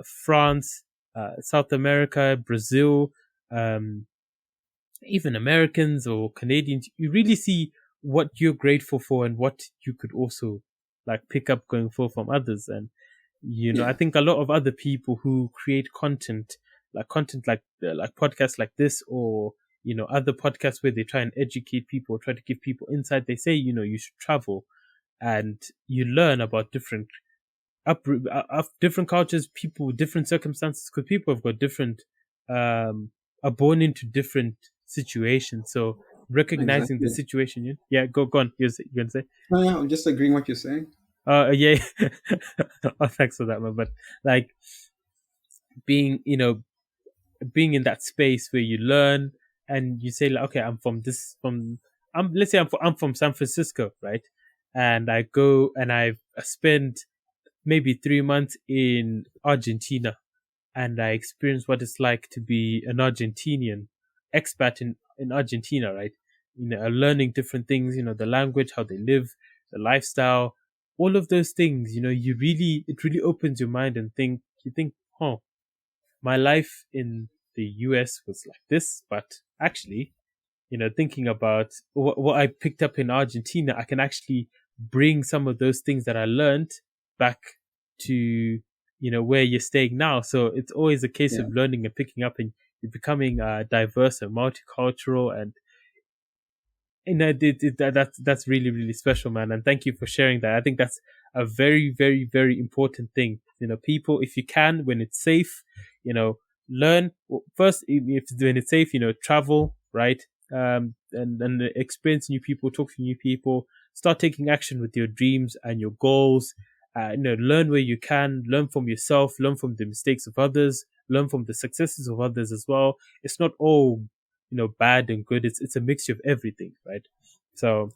France, South America, Brazil, even Americans or Canadians, you really see what you're grateful for and what you could also like pick up going forward from others. And I think a lot of other people who create content like podcasts like this, or other podcasts where they try and educate people, try to give people insight, they say you should travel and you learn about different different cultures, people with different circumstances, because people have got different are born into different situations. So recognizing the situation. Yeah, go on. You're gonna say? No, I'm just agreeing what you're saying. Yeah. Oh, thanks for that, man. But like being in that space where you learn and you say like, okay, let's say I'm from San Francisco, right? And I go and I spend maybe 3 months in Argentina, and I experience what it's like to be an Argentinian expat in Argentina, right? Learning different things, the language, how they live, the lifestyle, all of those things, it really opens your mind and you think, oh, my life in the US was like this, but actually, thinking about what I picked up in Argentina, I can actually bring some of those things that I learned back to, where you're staying now. So it's always a case of learning and picking up, and you're becoming diverse and multicultural, and that's really, really special, man. And thank you for sharing that. I think that's a very, very, very important thing. People, if you can, when it's safe, learn first. When it's safe, travel, right? And experience new people, talk to new people, start taking action with your dreams and your goals. Learn where you can, learn from yourself, learn from the mistakes of others, learn from the successes of others as well. It's not all bad and good. It's a mixture of everything, right? So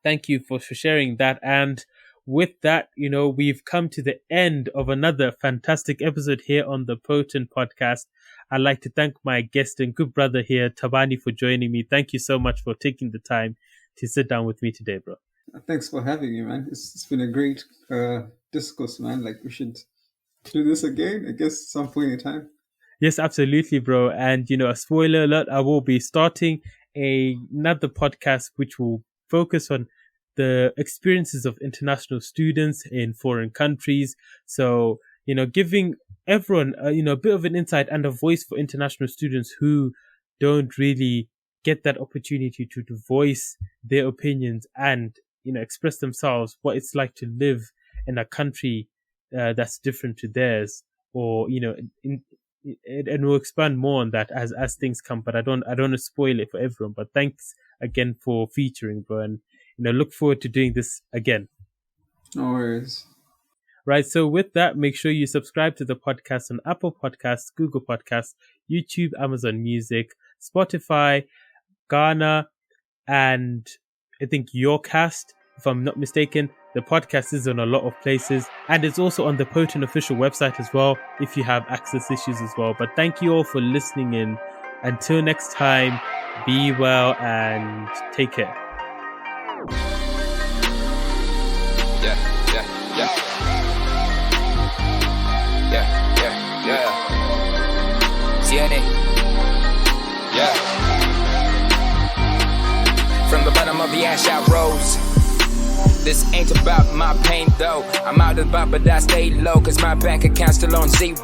thank you for sharing that. And with that, we've come to the end of another fantastic episode here on the P.O.T.N podcast. I'd like to thank my guest and good brother here, Thabani, for joining me. Thank you so much for taking the time to sit down with me today, bro. Thanks for having me, man. It's been a great discourse, man. Like, we should do this again, I guess, some point in time. Yes, absolutely, bro. And, a spoiler alert, I will be starting another podcast which will focus on the experiences of international students in foreign countries. So, giving everyone, a bit of an insight and a voice for international students who don't really get that opportunity to voice their opinions and, express themselves, what it's like to live in a country that's different to theirs, or, and we'll expand more on that as things come. But I don't want to spoil it for everyone. But thanks again for featuring, bro, and look forward to doing this again. No worries. Right. So with that, make sure you subscribe to the podcast on Apple Podcasts, Google Podcasts, YouTube, Amazon Music, Spotify, Ghana, and I think Yourcast, if I'm not mistaken. The podcast is on a lot of places, and it's also on the P.O.T.N official website as well, if you have access issues as well. But thank you all for listening in. Until next time, be well and take care. From the bottom of the ash I rose. This ain't about my pain though. I'm out of the bar, but I stay low, cause my bank account's still on zero.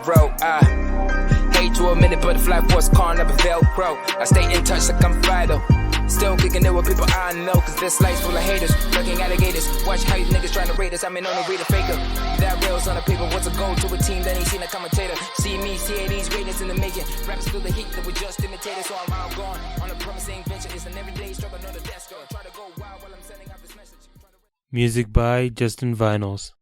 hate to admit it, but the fly force car never Velcro. I stay in touch like I'm vital. Still kicking it with people I know, cause this life's full of haters, fucking alligators. Watch how you niggas trying to rate us, I mean, only read a faker. That rails on the paper, what's a goal to a team that ain't seen a commentator? See me, CAD's greatness in the making. Rappers feel the heat that we just imitated, so I'm out gone. On a promising venture, it's an everyday struggle, no the desk. Try to go wild while I'm sending out this message. Music by Justin Vinyls.